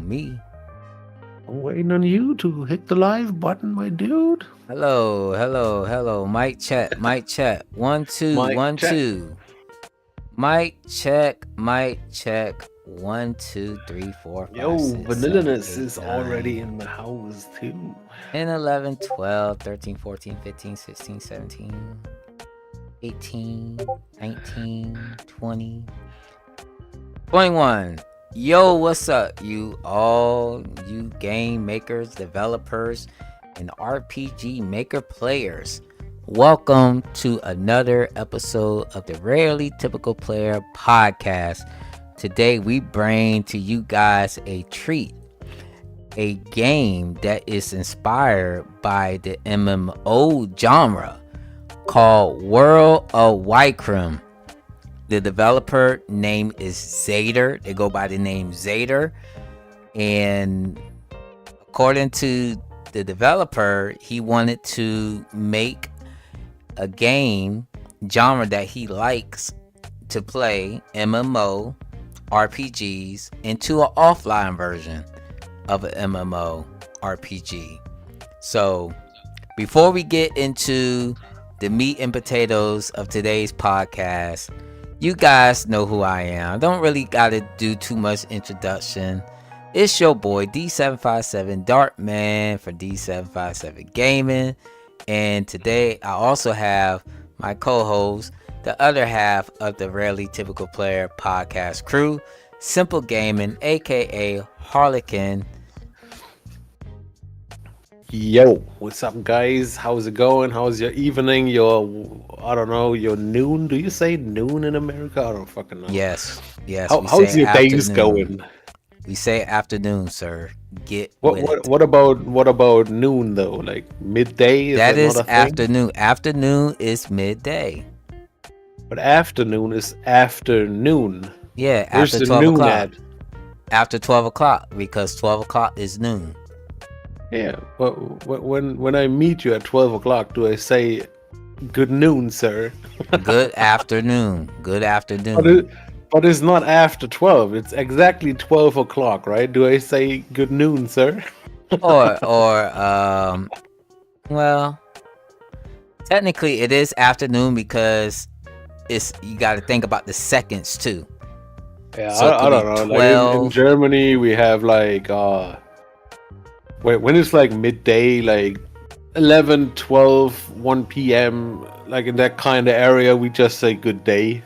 on me. I'm waiting on you to hit the live button, my dude. Hello. Mic check. 1 2 Mic 1 check. 2. Mic check. 1 2 3 4 5 Yo, 6 7 Vanilliness 8 is already 9 in the house too. 10 11 12 13 14 15 16 17 18 19 20 21. Yo, what's up, you game makers, developers, and RPG maker players? Welcome to another episode of the Rarely Typical Player podcast. Today, we bring to you guys a treat, a game that is inspired by the MMO genre called World of Wykrim. The developer name is Zader. They go by the name Zader. And according to the developer, he wanted to make a game genre that he likes to play, MMO RPGs, into an offline version of an MMO RPG. So before we get into the meat and potatoes of today's podcast, you guys know who I am. I don't really gotta do too much introduction. It's your boy D757 Darkman for D757 Gaming. And today I also have my co-host, the other half of the Rarely Typical Player podcast crew, Simple Gaming, aka Harlequin. Yo, what's up, guys? How's it going? How's your evening? Your noon? Do you say noon in America? I don't fucking know. Yes. How's your days going? We say afternoon, sir. Get What with what it. what about noon though? Like midday? That is not a thing? afternoon. Afternoon is midday. But afternoon is afternoon. Yeah, Where's after the 12 noon o'clock. at? After 12 o'clock, because 12 o'clock is noon. Yeah, but when I meet you at 12 o'clock, do I say good noon, sir? Good afternoon. Good afternoon. But it's not after 12. It's exactly 12 o'clock, right? Do I say good noon, sir? Well, technically it is afternoon because you got to think about the seconds too. Yeah, So it I could don't be know. 12. Like in Germany, we have like when it's like midday, like 11, 12, 1 p.m., like in that kind of area, we just say good day.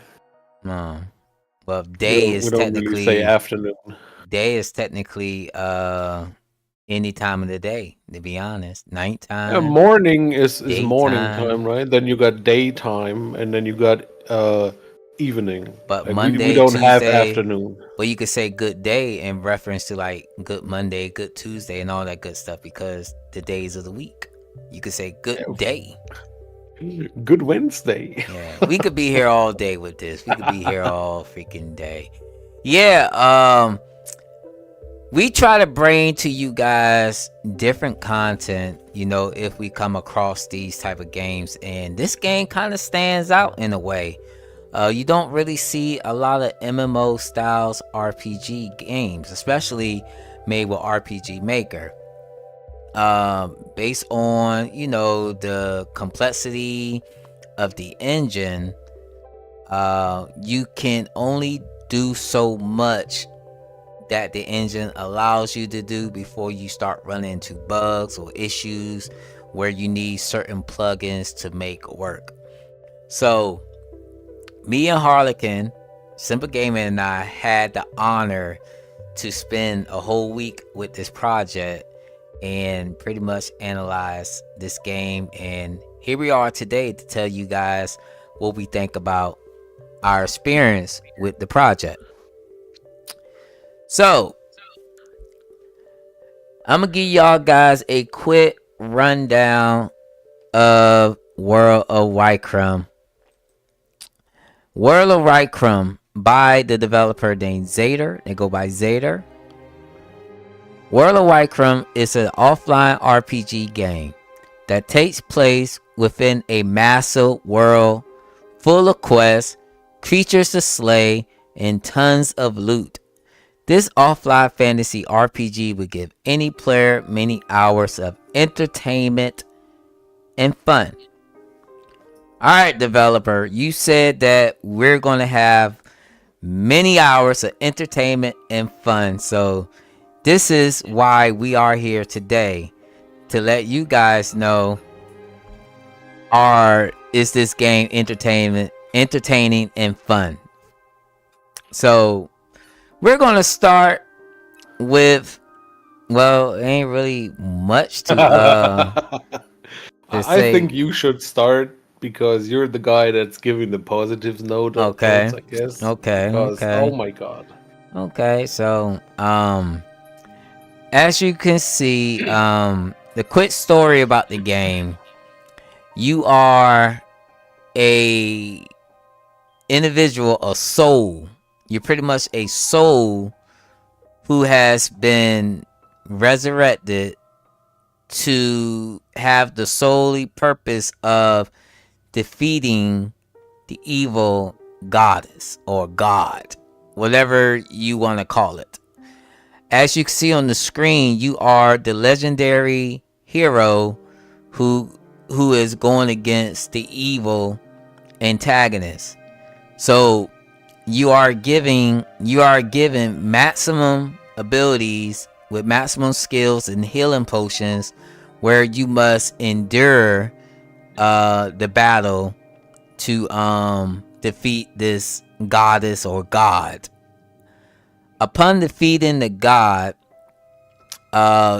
Well, day We don't really say afternoon. Day is technically any time of the day, to be honest. Nighttime. Yeah, morning is morning daytime. time, right? Then you got daytime, and then you got evening. But Like, Monday, we don't have Tuesday, afternoon. Well, you could say good day in reference to like good Monday, good Tuesday, and all that good stuff because the days of the week. You could say good day. Good Wednesday. Yeah, we could be here all day with this. We could be here all freaking day. Yeah, we try to bring to you guys different content, if we come across these type of games, and this game kind of stands out in a way. You don't really see a lot of MMO styles RPG games, especially made with RPG Maker. Based on, the complexity of the engine, you can only do so much that the engine allows you to do before you start running into bugs or issues where you need certain plugins to make work. So me and Harlequin, Simple Gaming, and I had the honor to spend a whole week with this project and pretty much analyze this game. And here we are today to tell you guys what we think about our experience with the project. So I'm gonna give y'all guys a quick rundown of World of Wykrim. World of Wykrim by the developer named Zader. They go by Zader. World of Wykrim is an offline RPG game that takes place within a massive world full of quests, creatures to slay, and tons of loot. This offline fantasy RPG would give any player many hours of entertainment and fun. Alright, developer, you said that we're going to have many hours of entertainment and fun. So this is why we are here today, to let you guys know, is this game entertaining and fun. So we're going to start with, well, it ain't really much to I think you should start because you're the guy that's giving the positive note. Okay. I guess. Okay. Because, Okay. oh my god. Okay. So, as you can see, the quick story about the game: you are a individual, a soul. You're pretty much a soul who has been resurrected to have the solely purpose of defeating the evil goddess or god, whatever you want to call it. As you can see on the screen, you are the legendary hero who is going against the evil antagonist. So you are given maximum abilities with maximum skills and healing potions, where you must endure the battle to defeat this goddess or god. Upon defeating the god,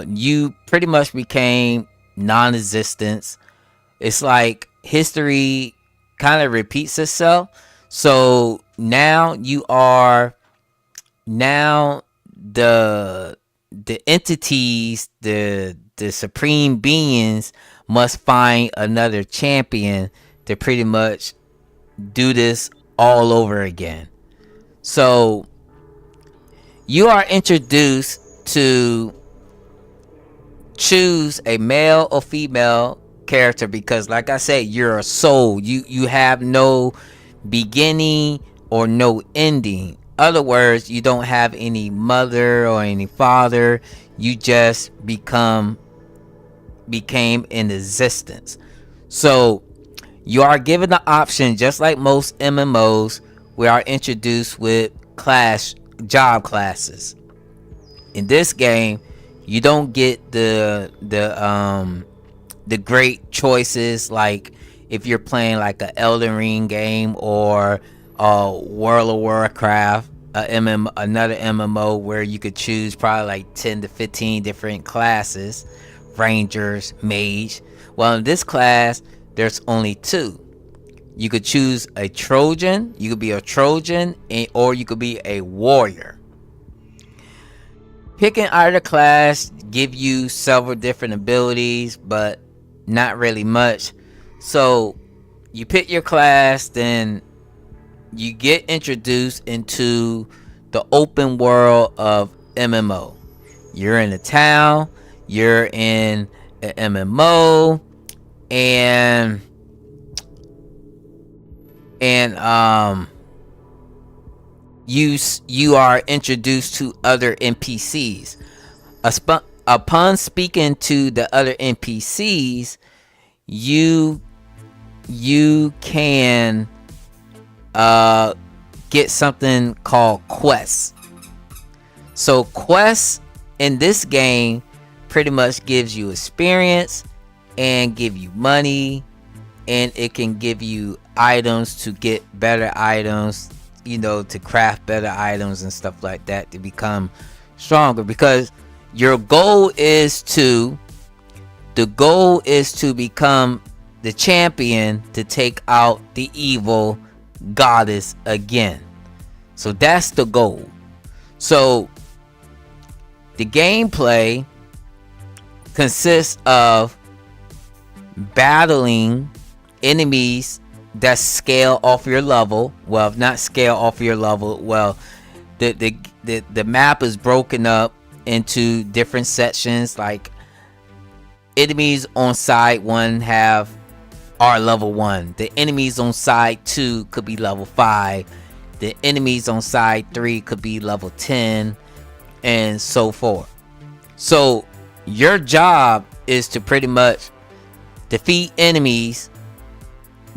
you pretty much became non-existent. It's like history kind of repeats itself. So now the entities, the supreme beings must find another champion to pretty much do this all over again. So you are introduced to choose a male or female character because, like I said, you're a soul. You have no beginning or no ending. Other words, you don't have any mother or any father. You just became in existence. So you are given the option, just like most MMOs, we are introduced with job classes. In this game, you don't get the great choices like if you're playing like an Elden Ring game or World of Warcraft, another MMO where you could choose probably like 10 to 15 different classes, rangers, mage. Well, in this class, there's only 2. You could choose a Trojan. You could be a Trojan, or you could be a warrior. Picking either class give you several different abilities, but not really much. So you pick your class, then you get introduced into the open world of MMO. You're in a town, you're in an MMO, and you are introduced to other NPCs. Upon speaking to the other NPCs, you can get something called quests. So quests in this game pretty much gives you experience and give you money, and it can give you items to get better items, to craft better items and stuff like that to become stronger, because your goal is to become the champion to take out the evil goddess again. So that's the goal. So the gameplay consists of battling enemies that scale off your level. Well, if not scale off your level, well, the map is broken up into different sections. Like enemies on side 1 are level 1. The enemies on side 2 could be level 5. The enemies on side 3 could be level 10. and so forth. So your job is to pretty much defeat enemies,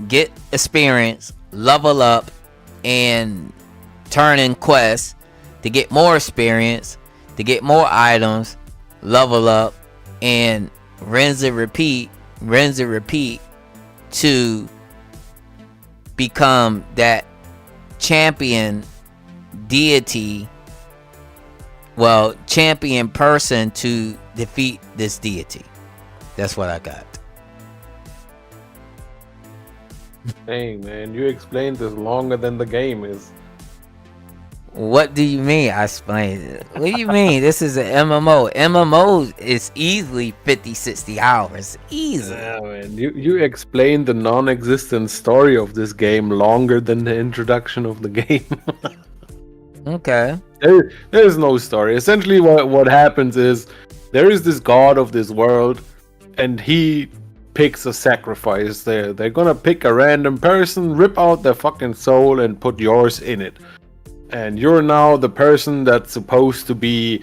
get experience, level up, and turn in quests to get more experience, to get more items, level up, and rinse and repeat to become that champion deity, well, champion person to defeat this deity. That's what I got. Hey man, you explained this longer than the game is. What do you mean? I explained it. What do you mean? This is an MMO. MMO is easily 50-60 hours. Easy. Yeah, man. You explained the non-existent story of this game longer than the introduction of the game. Okay. There's no story. Essentially, what happens is there is this god of this world, and he picks a sacrifice. They're gonna pick a random person, rip out their fucking soul, and put yours in it. And you're now the person that's supposed to be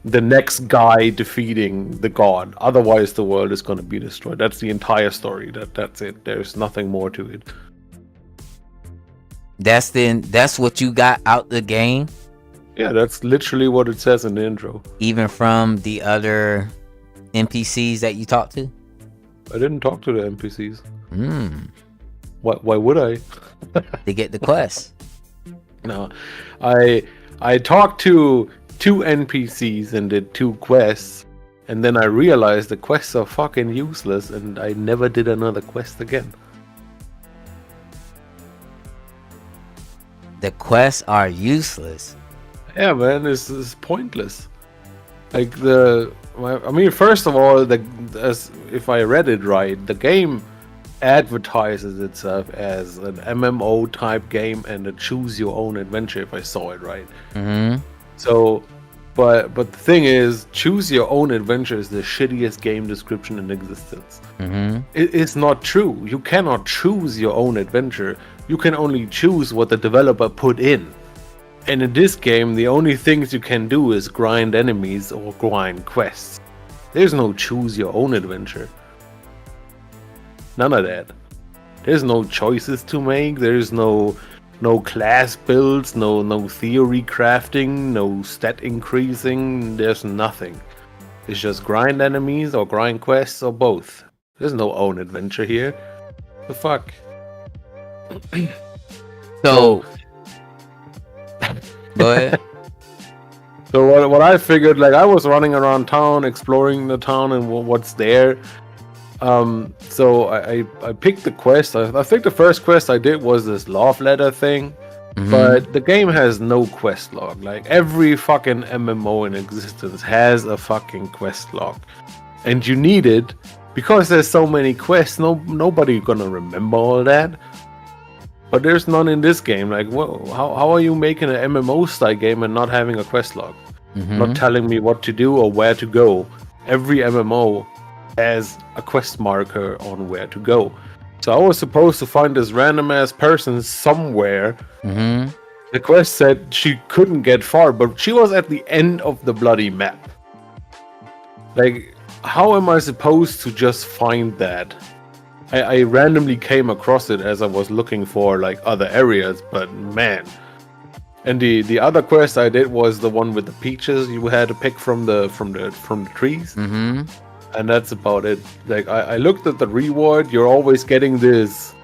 the next guy defeating the god. Otherwise, the world is gonna be destroyed. That's the entire story. That's it. There's nothing more to it. That's what you got out the game. Yeah, that's literally what it says in the intro. Even from the other NPCs that you talked to. I didn't talk to the NPCs. Why would I? To get the quest. No, I talked to 2 NPCs and did 2 quests, and then I realized the quests are fucking useless, and I never did another quest again. The quests are useless. Yeah, man, it's pointless. Like first of all, if I read it right, the game advertises itself as an MMO type game and a choose your own adventure, if I saw it right. So but the thing is, choose your own adventure is the shittiest game description in existence. It's not true. You cannot choose your own adventure. You can only choose what the developer put in. And in this game, the only things you can do is grind enemies or grind quests. There's no choose your own adventure. None of that. There's no choices to make. There's no class builds, no theory crafting, no stat increasing. There's nothing. It's just grind enemies or grind quests or both. There's no own adventure here. The fuck? So go ahead. So what I figured, like, I was running around town, exploring the town and what's there. So I picked the quest. I think the first quest I did was this love letter thing. But the game has no quest log. Like, every fucking MMO in existence has a fucking quest log. And you need it because there's so many quests. Nobody gonna remember all that. But there's none in this game. Like, how are you making an MMO style game and not having a quest log? Not telling me what to do or where to go. Every MMO has a quest marker on where to go. So I was supposed to find this random ass person somewhere. The quest said she couldn't get far, but she was at the end of the bloody map. Like, how am I supposed to just find that? I randomly came across it as I was looking for like other areas, but man. And the other quest I did was the one with the peaches you had to pick from the trees. And that's about it. Like, I looked at the reward. You're always getting this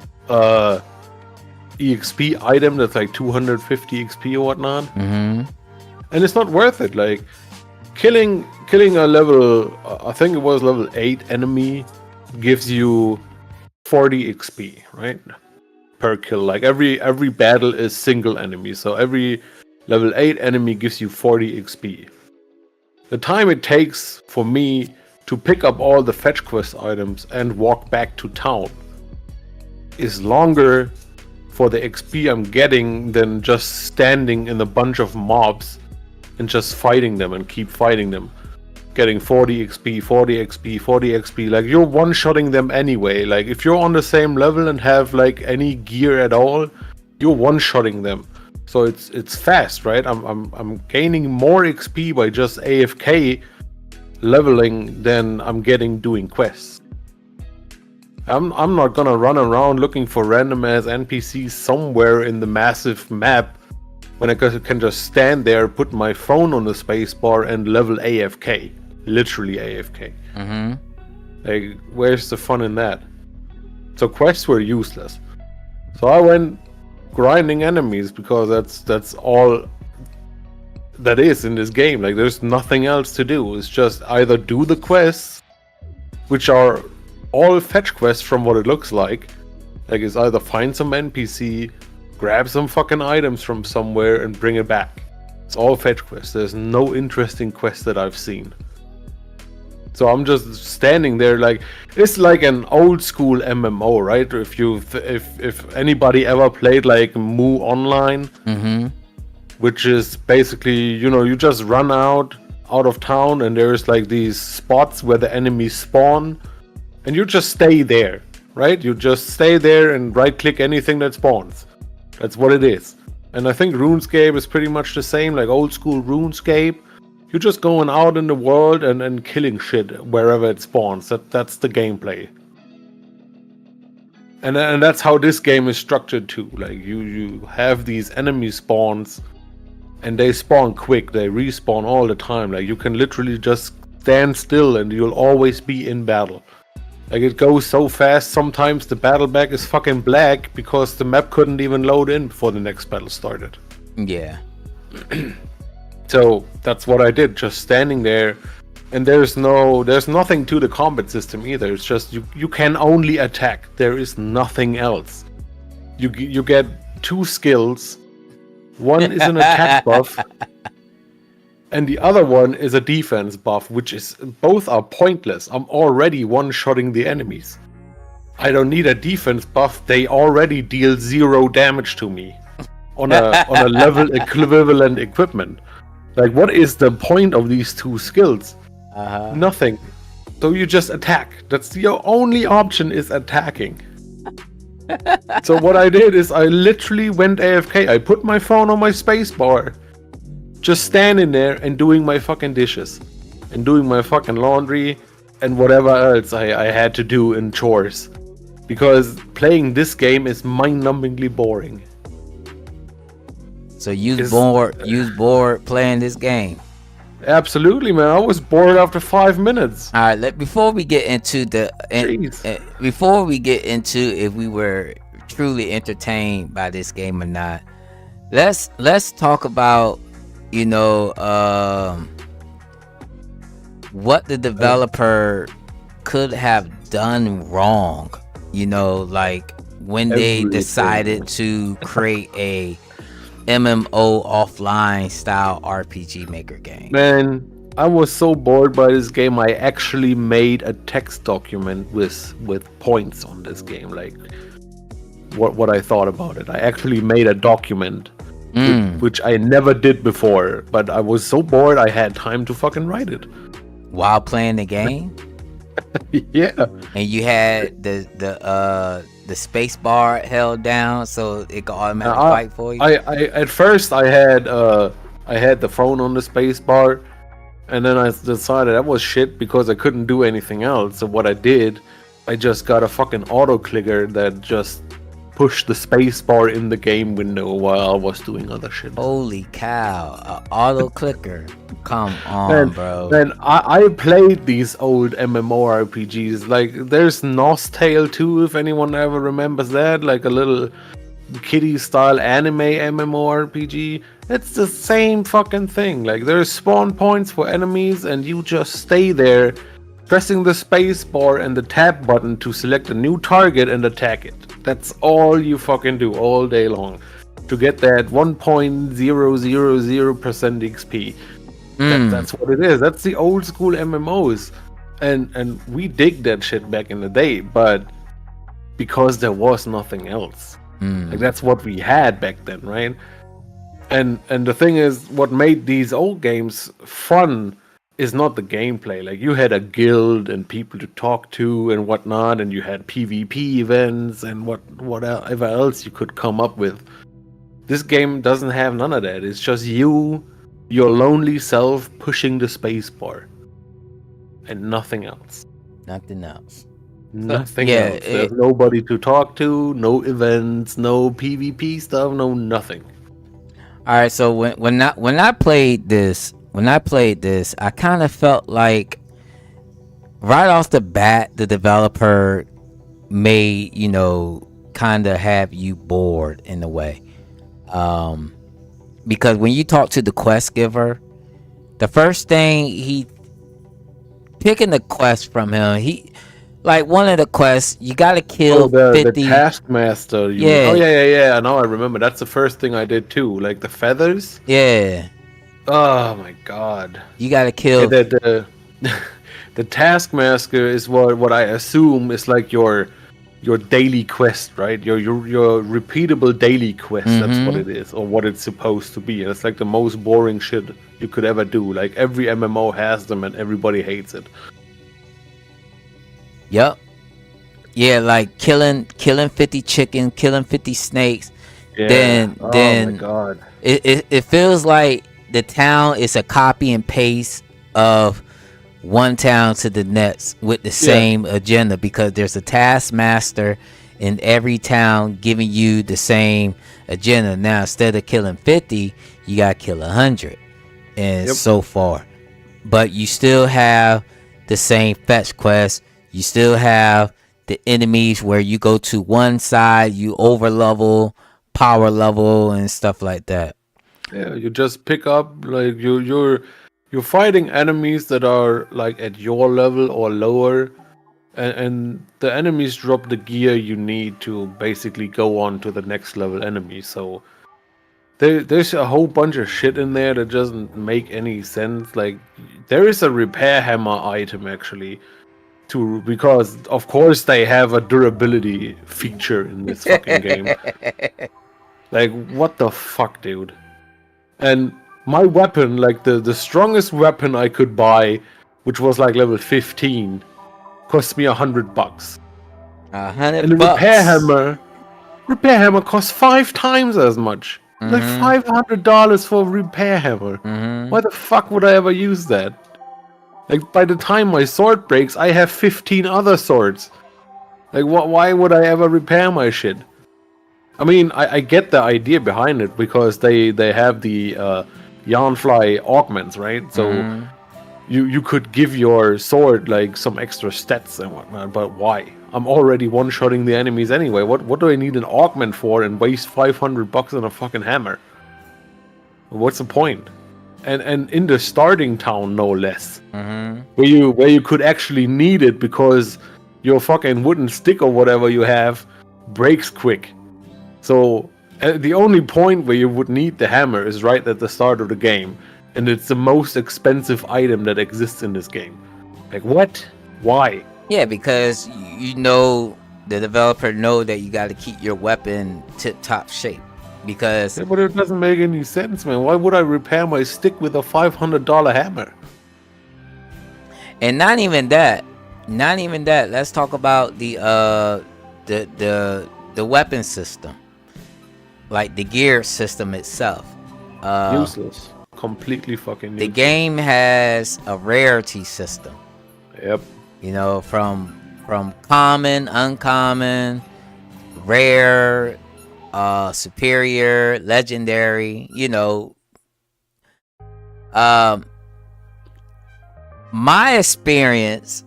EXP item that's like 250 XP or whatnot. And it's not worth it. Like, killing a level, I think it was level 8 enemy gives you 40 XP, right? Per kill. Like, every battle is single enemy. So every level 8 enemy gives you 40 XP. The time it takes for me to pick up all the fetch quest items and walk back to town is longer for the XP I'm getting than just standing in a bunch of mobs and just fighting them and keep fighting them. Getting 40 XP, 40 XP, 40 XP. Like, you're one-shotting them anyway. Like, if you're on the same level and have like any gear at all, you're one-shotting them. so it's fast, right? I'm gaining more XP by just AFK leveling than I'm getting doing quests. I'm not gonna run around looking for random ass NPCs somewhere in the massive map when I can just stand there, put my phone on the spacebar, and level AFK. Literally AFK. Mm-hmm. Like, where's the fun in that? So quests were useless. So I went grinding enemies because that's all that is in this game. Like, there's nothing else to do. It's just either do the quests, which are all fetch quests from what it looks like. Like, it's either find some NPC, grab some fucking items from somewhere, and bring it back. It's all fetch quests. There's no interesting quest that I've seen. So I'm just standing there, like, it's like an old school MMO, right? If anybody ever played like Mu Online, Mm-hmm. which is basically, you just run out of town, and there's like these spots where the enemies spawn, and you just stay there, right? You just stay there and right click anything that spawns. That's what it is. And I think RuneScape is pretty much the same, like old school RuneScape. You're just going out in the world and killing shit wherever it spawns. That's the gameplay. And that's how this game is structured too. Like, you have these enemy spawns, and they spawn quick. They respawn all the time. Like, you can literally just stand still and you'll always be in battle. Like, it goes so fast, sometimes the battle bag is fucking black because the map couldn't even load in before the next battle started. Yeah. So that's what I did, just standing there. And there's nothing to the combat system either. It's just you can only attack. There is nothing else. You get 2 skills. One is an attack buff, and the other one is a defense buff, which is, both are pointless. I'm already one-shotting the enemies. I don't need a defense buff. They already deal 0 damage to me on a level equivalent equipment. Like, what is the point of these 2 skills? Nothing. So you just attack. That's your only option, is attacking. So what I did is I literally went AFK. I put my phone on my spacebar, just standing there and doing my fucking dishes and doing my fucking laundry and whatever else I had to do in chores, because playing this game is mind-numbingly boring. So you was bored playing this game? Absolutely, man. I was bored after 5 minutes. All right, before we get into if we were truly entertained by this game or not, let's talk about what the developer could have done wrong. Like when they decided to create a MMO offline style RPG maker game. Man, I was so bored by this game, I actually made a text document with points on this game, like what I thought about it. I actually made a document, which I never did before, but I was so bored I had time to fucking write it. While playing the game? Yeah. And you had the space bar held down so it could automatically fight for you? I at first I had the phone on the space bar, and then I decided that was shit because I couldn't do anything else. So what I did, I just got a fucking auto clicker that just pushed the space bar in the game window while I was doing other shit. Holy cow, an auto clicker. Come on, bro. Man, I played these old MMORPGs. Like, there's Nos Tale 2, if anyone ever remembers that. Like a little kiddie-style anime MMORPG. It's the same fucking thing. Like, there's spawn points for enemies, and you just stay there, pressing the space bar and the tab button to select a new target and attack it. That's all you fucking do all day long to get that 1.000% XP. That's what it is. That's the old school MMOs, and we dig that shit back in the day, but because there was nothing else. Like, that's what we had back then, right? And the thing is, what made these old games fun is not the gameplay. Like, you had a guild and people to talk to and whatnot, and you had PvP events and whatever else you could come up with. This game doesn't have none of that. It's just you, your lonely self, pushing the space bar, and nothing else. Nothing else. Nothing else. There's nobody to talk to, no events, no PvP stuff, no nothing. All right, so when I played this, I kind of felt like right off the bat, the developer may, kind of have you bored in a way, because when you talk to the quest giver, the first thing he picking the quest from him, like one of the quests, you gotta kill 50. The taskmaster. Yeah. Oh yeah. Now I remember. That's the first thing I did too. Like the feathers. Yeah. Oh my god. You gotta kill. The taskmaster is what I assume is like your daily quest, right? Your repeatable daily quest. That's what it is, or what it's supposed to be. And it's like the most boring shit you could ever do. Like every MMO has them, and everybody hates it. Yep. Yeah, like killing 50 chickens, killing 50 snakes. Yeah. Then oh my god. It feels like the town is a copy and paste of one town to the next with the same agenda, because there's a taskmaster in every town giving you the same agenda. Now instead of killing 50, you gotta kill 100, and so far. But you still have the same fetch quest. You still have the enemies where you go to one side, you over level, power level, and stuff like that. Yeah, you just pick up like you're fighting enemies that are like at your level or lower, and the enemies drop the gear you need to basically go on to the next level enemy. So there's a whole bunch of shit in there that doesn't make any sense. Like there is a repair hammer item actually. Because of course they have a durability feature in this fucking game. Like what the fuck, dude? And my weapon, like the strongest weapon I could buy, which was like level 15, cost me $100. $100. And the repair hammer costs 5 times as much. Like $500 for a repair hammer. Why the fuck would I ever use that? Like, by the time my sword breaks, I have 15 other swords. Like, why would I ever repair my shit? I mean, I get the idea behind it, because they have the Yarnfly augments, right? So you could give your sword, like, some extra stats and whatnot, but why? I'm already one-shotting the enemies anyway. What do I need an augment for and waste $500 on a fucking hammer? What's the point? And in the starting town, no less, where you could actually need it because your fucking wooden stick or whatever you have breaks quick. So the only point where you would need the hammer is right at the start of the game, and it's the most expensive item that exists in this game. Like what? Why? Yeah, because the developer know that you got to keep your weapon tip-top shape. Because but it doesn't make any sense, man. Why would I repair my stick with a $500 hammer? And not even that. Let's talk about the weapon system, like the gear system itself. Useless. Completely fucking useless. The game has a rarity system. Yep. From common, uncommon, rare, superior, legendary, my experience,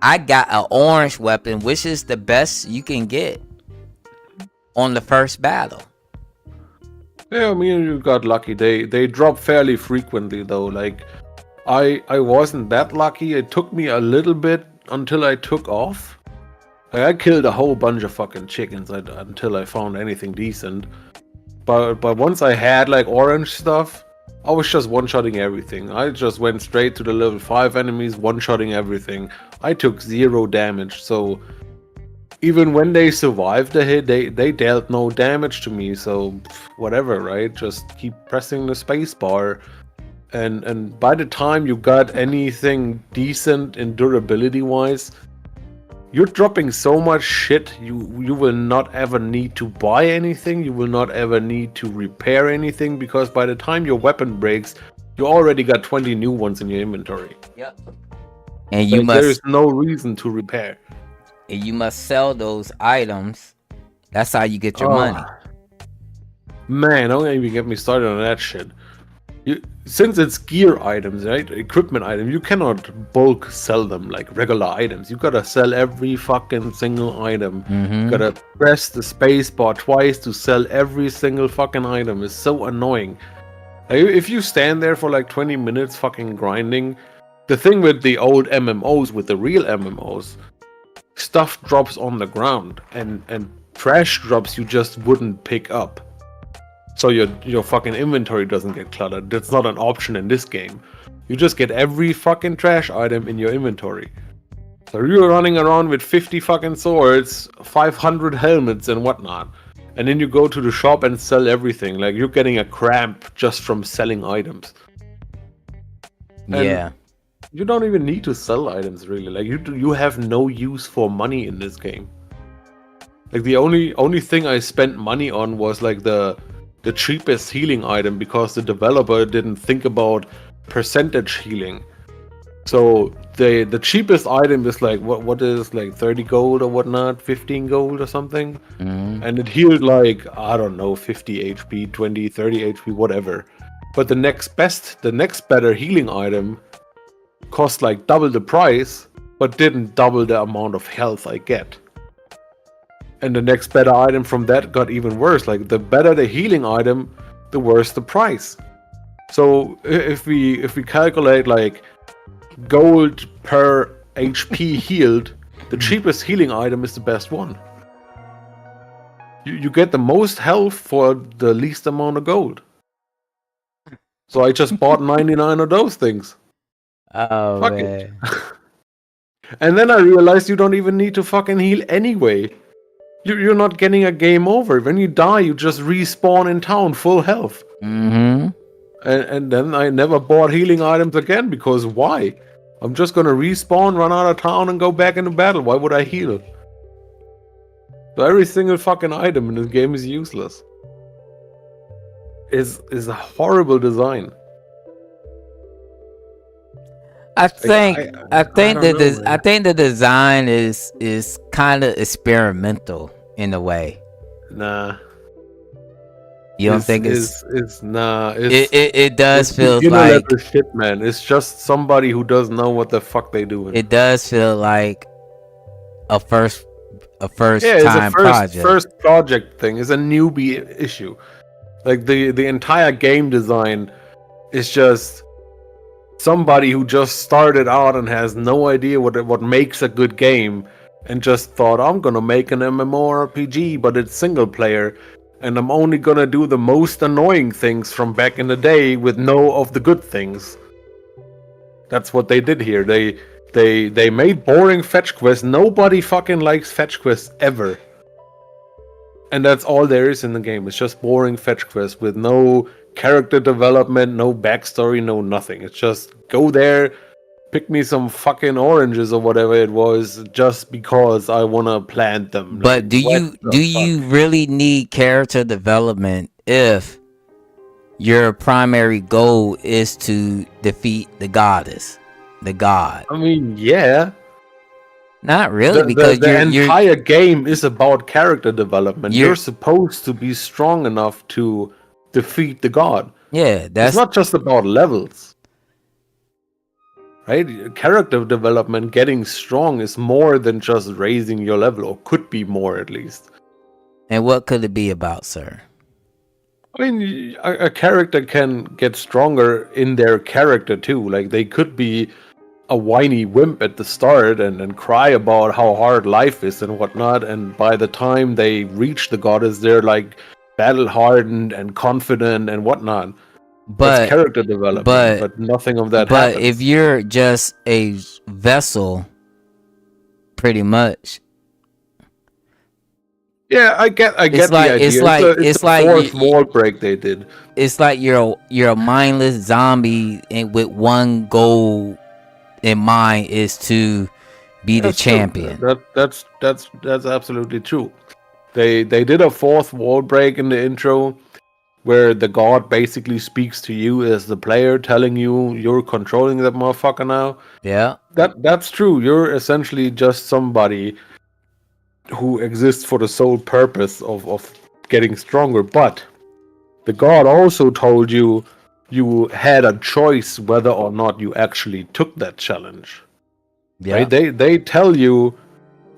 I got an orange weapon, which is the best you can get on the first battle. Yeah, I mean, you got lucky. They drop fairly frequently though. Like I wasn't that lucky. It took me a little bit until I took off. I killed a whole bunch of fucking chickens until I found anything decent. But once I had like orange stuff, I was just one-shotting everything. I just went straight to the level 5 enemies, one-shotting everything. I took 0 damage, so even when they survived the hit, they dealt no damage to me. So whatever, right? Just keep pressing the space bar. And by the time you got anything decent in durability-wise, you're dropping so much shit. You will not ever need to buy anything. You will not ever need to repair anything, because by the time your weapon breaks, you already got 20 new ones in your inventory. Yep. And you There is no reason to repair. And you must sell those items. That's how you get your money. Man, don't even get me started on that shit. Since it's gear items, right? Equipment items, you cannot bulk sell them like regular items. You gotta sell every fucking single item. You gotta press the space bar twice to sell every single fucking item. It's so annoying. If you stand there for like 20 minutes fucking grinding, the thing with the old MMOs, with the real MMOs, stuff drops on the ground and trash drops you just wouldn't pick up. So your fucking inventory doesn't get cluttered. That's not an option in this game. You just get every fucking trash item in your inventory. So you're running around with 50 fucking swords, 500 helmets and whatnot. And then you go to the shop and sell everything. Like, you're getting a cramp just from selling items. And you don't even need to sell items, really. Like, you have no use for money in this game. Like, the only thing I spent money on was like the cheapest healing item, because the developer didn't think about percentage healing. So the cheapest item is like what is like 30 gold or whatnot, 15 gold or something, and it healed like, I don't know, 50 HP, 20, 30 HP, whatever. But the next better healing item cost like double the price, but didn't double the amount of health I get. And the next better item from that got even worse. Like, the better the healing item, the worse the price. So if we calculate like gold per HP healed, the cheapest healing item is the best one. You get the most health for the least amount of gold. So I just bought 99 of those things. Oh, Fuck man. it. And then I realized you don't even need to fucking heal anyway. You're not getting a game over. When you die, you just respawn in town full health. And then I never bought healing items again, because why? I'm just gonna respawn, run out of town, and go back into battle. Why would I heal? So every single fucking item in this game is useless. Is a horrible design. I think the design is kind of experimental in a way. Nah. You don't think it's nah. It does feel like shit, man. It's just somebody who doesn't know what the fuck they doing. It does feel like a first time project. First project thing is a newbie issue. Like the entire game design is just somebody who just started out and has no idea what makes a good game, and just thought, I'm gonna make an MMORPG, but it's single player, and I'm only gonna do the most annoying things from back in the day with no of the good things. That's what they did here. They made boring fetch quests. Nobody fucking likes fetch quests ever. And that's all there is in the game. It's just boring fetch quests with no character development, no backstory, no nothing. It's just go there, pick me some fucking oranges or whatever it was, just because I want to plant them. But like, do you really need character development if your primary goal is to defeat the goddess, the god? I mean, yeah. Not really, because the entire game is about character development. You're supposed to be strong enough to defeat the god. Yeah, it's not just about levels, right? Character development, getting strong, is more than just raising your level, or could be more at least. And what could it be about, sir? I mean, a character can get stronger in their character too. Like, they could be a whiny wimp at the start and cry about how hard life is and whatnot, and by the time they reach the goddess, they're like battle hardened and confident and whatnot. But that's character development, but nothing of that happens. But if you're just a vessel, pretty much. Yeah, I get the idea. It's like fourth wall break they did. It's like you're a mindless zombie, and with one goal in mind is to be the That's true. champion. That's absolutely true. They did a fourth wall break in the intro, where the god basically speaks to you as the player, telling you you're controlling that motherfucker now. Yeah. That's true. You're essentially just somebody who exists for the sole purpose of getting stronger. But the god also told you you had a choice whether or not you actually took that challenge. Yeah. Right? They tell you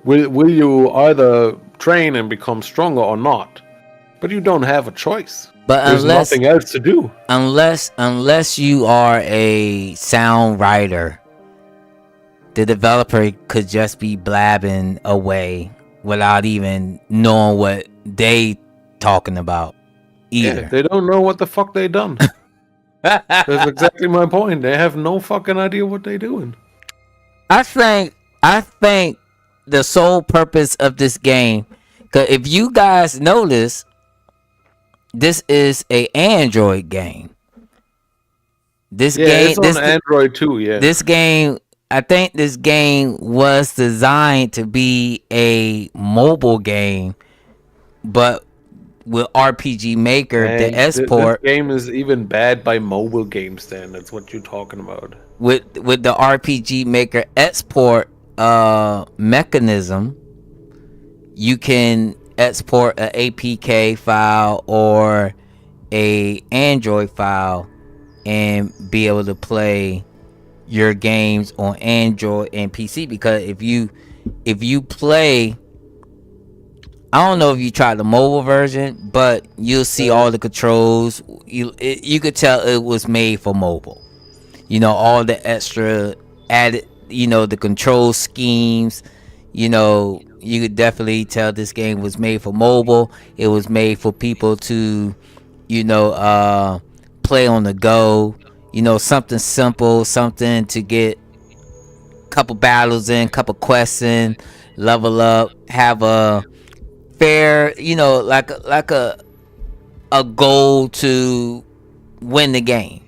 will you either train and become stronger or not. But you don't have a choice. But There's nothing else to do. Unless you are a sound writer, the developer could just be blabbing away without even knowing what they talking about either. Yeah, they don't know what the fuck they done. That's exactly my point. They have no fucking idea what they doing. I think the sole purpose of this game, cause if you guys notice, this is a Android game. It's on Android too. Yeah, this game. I think this game was designed to be a mobile game, but with RPG Maker, the export. This game is even bad by mobile game standards. What you talking about? With the RPG Maker export mechanism, you can export an APK file or a Android file and be able to play your games on Android and PC. Because if you play, I don't know if you tried the mobile version, but you'll see all the controls. You could tell it was made for mobile. You know, all the extra added, you know, the control schemes. You know, you could definitely tell this game was made for mobile. It was made for people to, you know, play on the go. You know, something simple, something to get a couple battles in, couple quests in, level up, have a fair, you know, like a goal to win the game.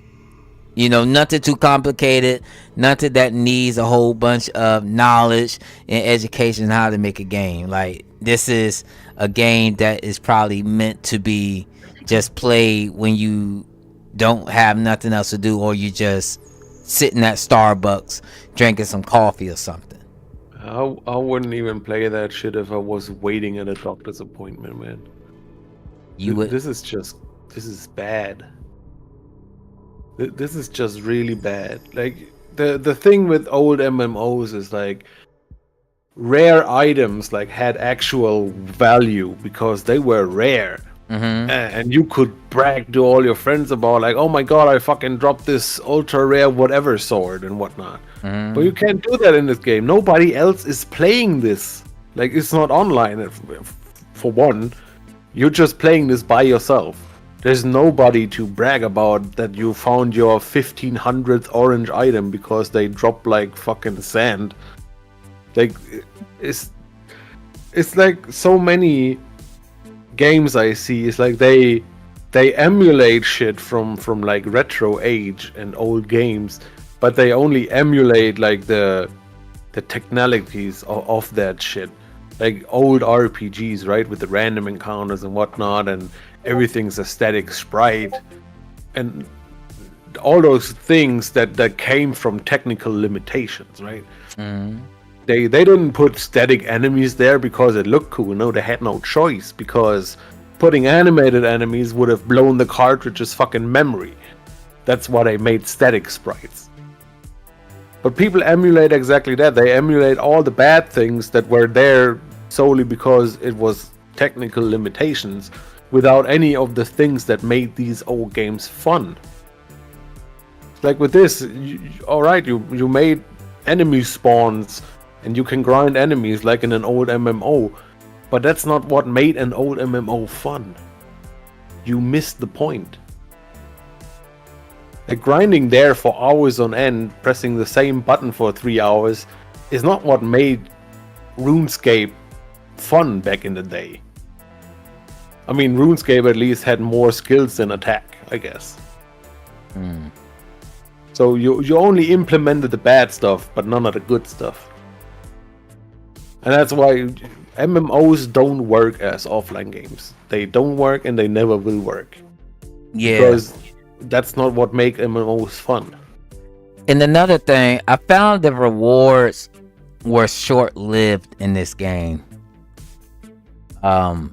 You know, nothing too complicated, nothing that needs a whole bunch of knowledge and education how to make a game. Like, this is a game that is probably meant to be just played when you don't have nothing else to do, or you just sitting at Starbucks drinking some coffee or something. I wouldn't even play that shit if I was waiting at a doctor's appointment, man. You would. This is bad. This is just really bad. Like, the thing with old MMOs is, like, rare items like had actual value because they were rare. Mm-hmm. And you could brag to all your friends about, like, oh my god, I fucking dropped this ultra rare whatever sword and whatnot. Mm-hmm. But you can't do that in this game. Nobody else is playing this. Like, it's not online. For one, you're just playing this by yourself. There's nobody to brag about that you found your 1500th orange item because they drop like fucking sand. Like, it's like so many games I see. It's like they emulate shit from like retro age and old games, but they only emulate like the technicalities of that shit. Like old RPGs, right, with the random encounters and whatnot, and everything's a static sprite, and all those things that came from technical limitations, right? Mm-hmm. They didn't put static enemies there because it looked cool. No, they had no choice, because putting animated enemies would have blown the cartridge's fucking memory. That's why they made static sprites. But people emulate exactly that. They emulate all the bad things that were there solely because it was technical limitations, without any of the things that made these old games fun. Like with this, alright, you made enemy spawns and you can grind enemies like in an old MMO, but that's not what made an old MMO fun. You missed the point. Like, grinding there for hours on end, pressing the same button for 3 hours, is not what made RuneScape fun back in the day. I mean, RuneScape at least had more skills than attack, I guess. Mm. So you only implemented the bad stuff, but none of the good stuff. And that's why MMOs don't work as offline games. They don't work and they never will work. Yeah. Because that's not what make MMOs fun. And another thing, I found the rewards were short-lived in this game. I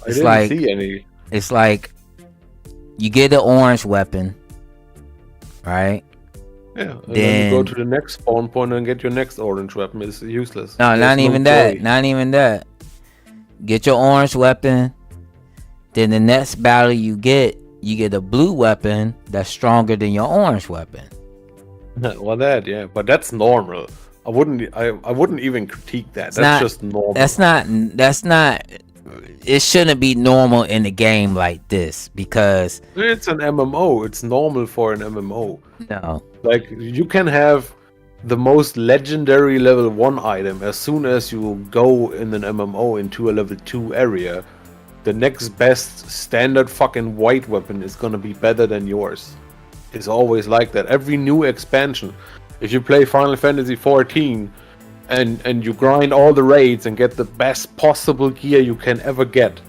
It's didn't like see any. it's like you get an orange weapon, right? Yeah, and then Then you go to the next spawn point and get your next orange weapon. It's useless. no, There's not even that. joy. Not even that. Get your orange weapon. Then the next battle you get a blue weapon that's stronger than your orange weapon. Well, yeah, but that's normal. I wouldn't even critique that. That's not- just normal. That's not. It shouldn't be normal in a game like this because It's an MMO. It's normal for an MMO. no. Like, you can have the most legendary level 1 item as soon as you go in an MMO into a level 2 area. The next best standard fucking white weapon is gonna be better than yours. It's always like that. Every new expansion, if you play Final Fantasy 14 and you grind all the raids and get the best possible gear you can ever get,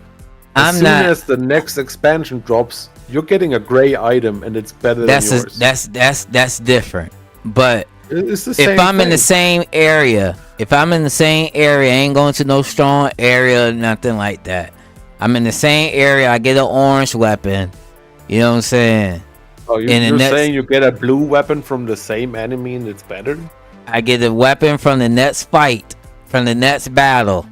as soon as the next expansion drops, you're getting a gray item and it's better than yours. That's different. But It's the same if I'm in the thing. same area, I ain't going to no strong area, nothing like that. I'm in the same area, I get an orange weapon. You know what I'm saying? Oh, you're saying you get a blue weapon from the same enemy and it's better? I get a weapon from the next fight, from the next battle,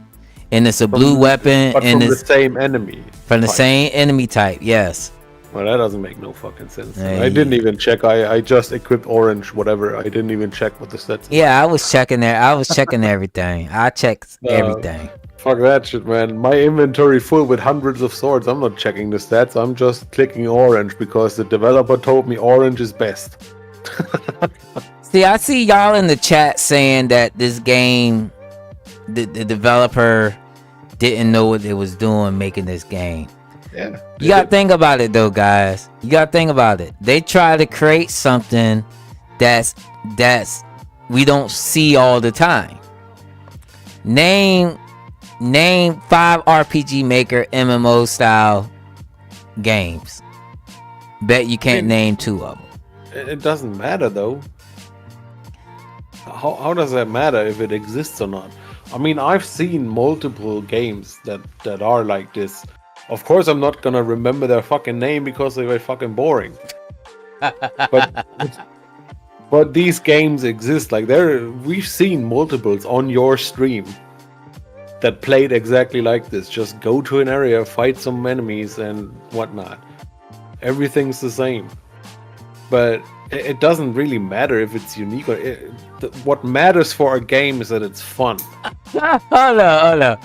and it's a blue weapon, But and from the it's same enemy. from the type. same enemy type. Yes. Well, that doesn't make no fucking sense. Hey. I didn't even check. I just equipped orange, whatever. I didn't even check what the stats. Yeah, I was checking there. I was checking everything. I checked everything. Fuck that shit, man. My inventory full with hundreds of swords. I'm not checking the stats. I'm just clicking orange because the developer told me orange is best. See, I see y'all in the chat saying that this game, the developer didn't know what it was doing making this game. Yeah. You gotta think about it though, guys. You gotta think about it. They try to create something that's we don't see all the time. Name 5 RPG Maker MMO style games. Bet you can't name 2 of them. It doesn't matter though. How does that matter if it exists or not? I mean, I've seen multiple games that are like this. Of course, I'm not gonna remember their fucking name because they were fucking boring. But these games exist. Like we've seen multiples on your stream that played exactly like this. Just go to an area, fight some enemies, and whatnot. Everything's the same. But it doesn't really matter if it's unique or what matters for a game is that it's fun. Hold on.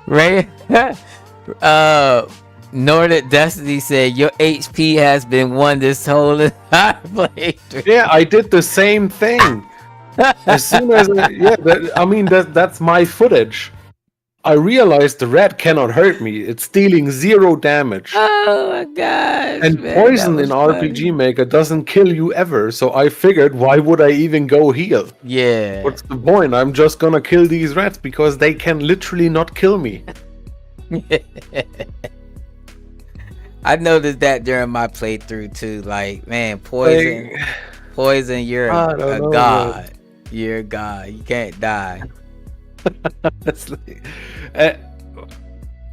Ray, Nordic Destiny said your HP has been won this whole entire playthrough. Yeah, I did the same thing. As soon as that's my footage. I realized the rat cannot hurt me. It's dealing 0 damage. Oh my gosh. And man, poison in that was funny. RPG Maker doesn't kill you ever, so I figured, why would I even go heal? Yeah. What's the point? I'm just gonna kill these rats because they can literally not kill me. I noticed that during my playthrough too. Like, man, poison, you're I a don't know, god. man. You're a god. You can't die. That's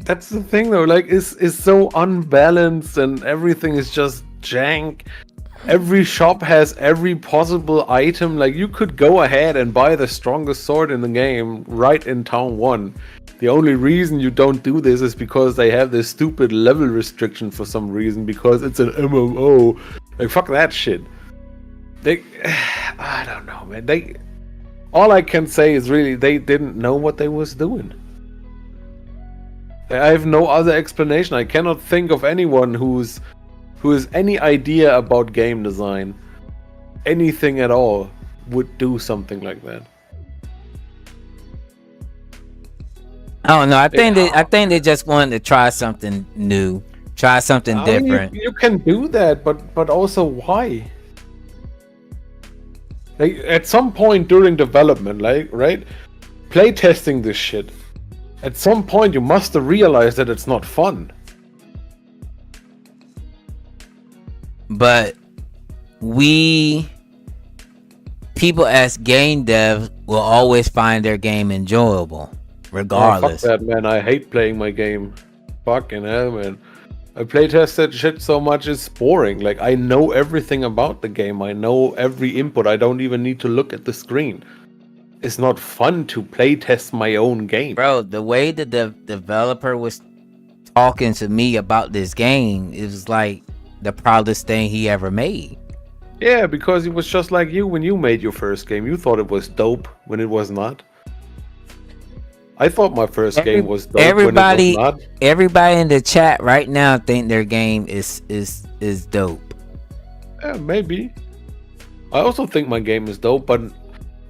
that's the thing though, like it's so unbalanced and everything is just jank. Every shop has every possible item. Like, you could go ahead and buy the strongest sword in the game right in Town 1. The only reason you don't do this is because they have this stupid level restriction for some reason, because it's an MMO. Like, fuck that shit. I don't know, man. All I can say is really they didn't know what they was doing. I have no other explanation. I cannot think of anyone who has any idea about game design, anything at all, would do something like that. I don't know. I think they just wanted to try something new, try something different. You can do that, but also why? Like, at some point during development, like, right? playtesting this shit, at some point you must have realized that it's not fun. But people as game devs will always find their game enjoyable, regardless. Oh, fuck that, man. I hate playing my game. Fucking hell, man. I playtest that shit so much it's boring. Like, I know everything about the game. I know every input. I don't even need to look at the screen. It's not fun to playtest my own game. Bro, the way the developer was talking to me about this game, it was like the proudest thing he ever made. Yeah, because it was just like you when you made your first game. You thought it was dope when it was not. I thought my first game was dope when it was not. Everybody in the chat right now think their game is dope. Yeah, maybe. I also think my game is dope, but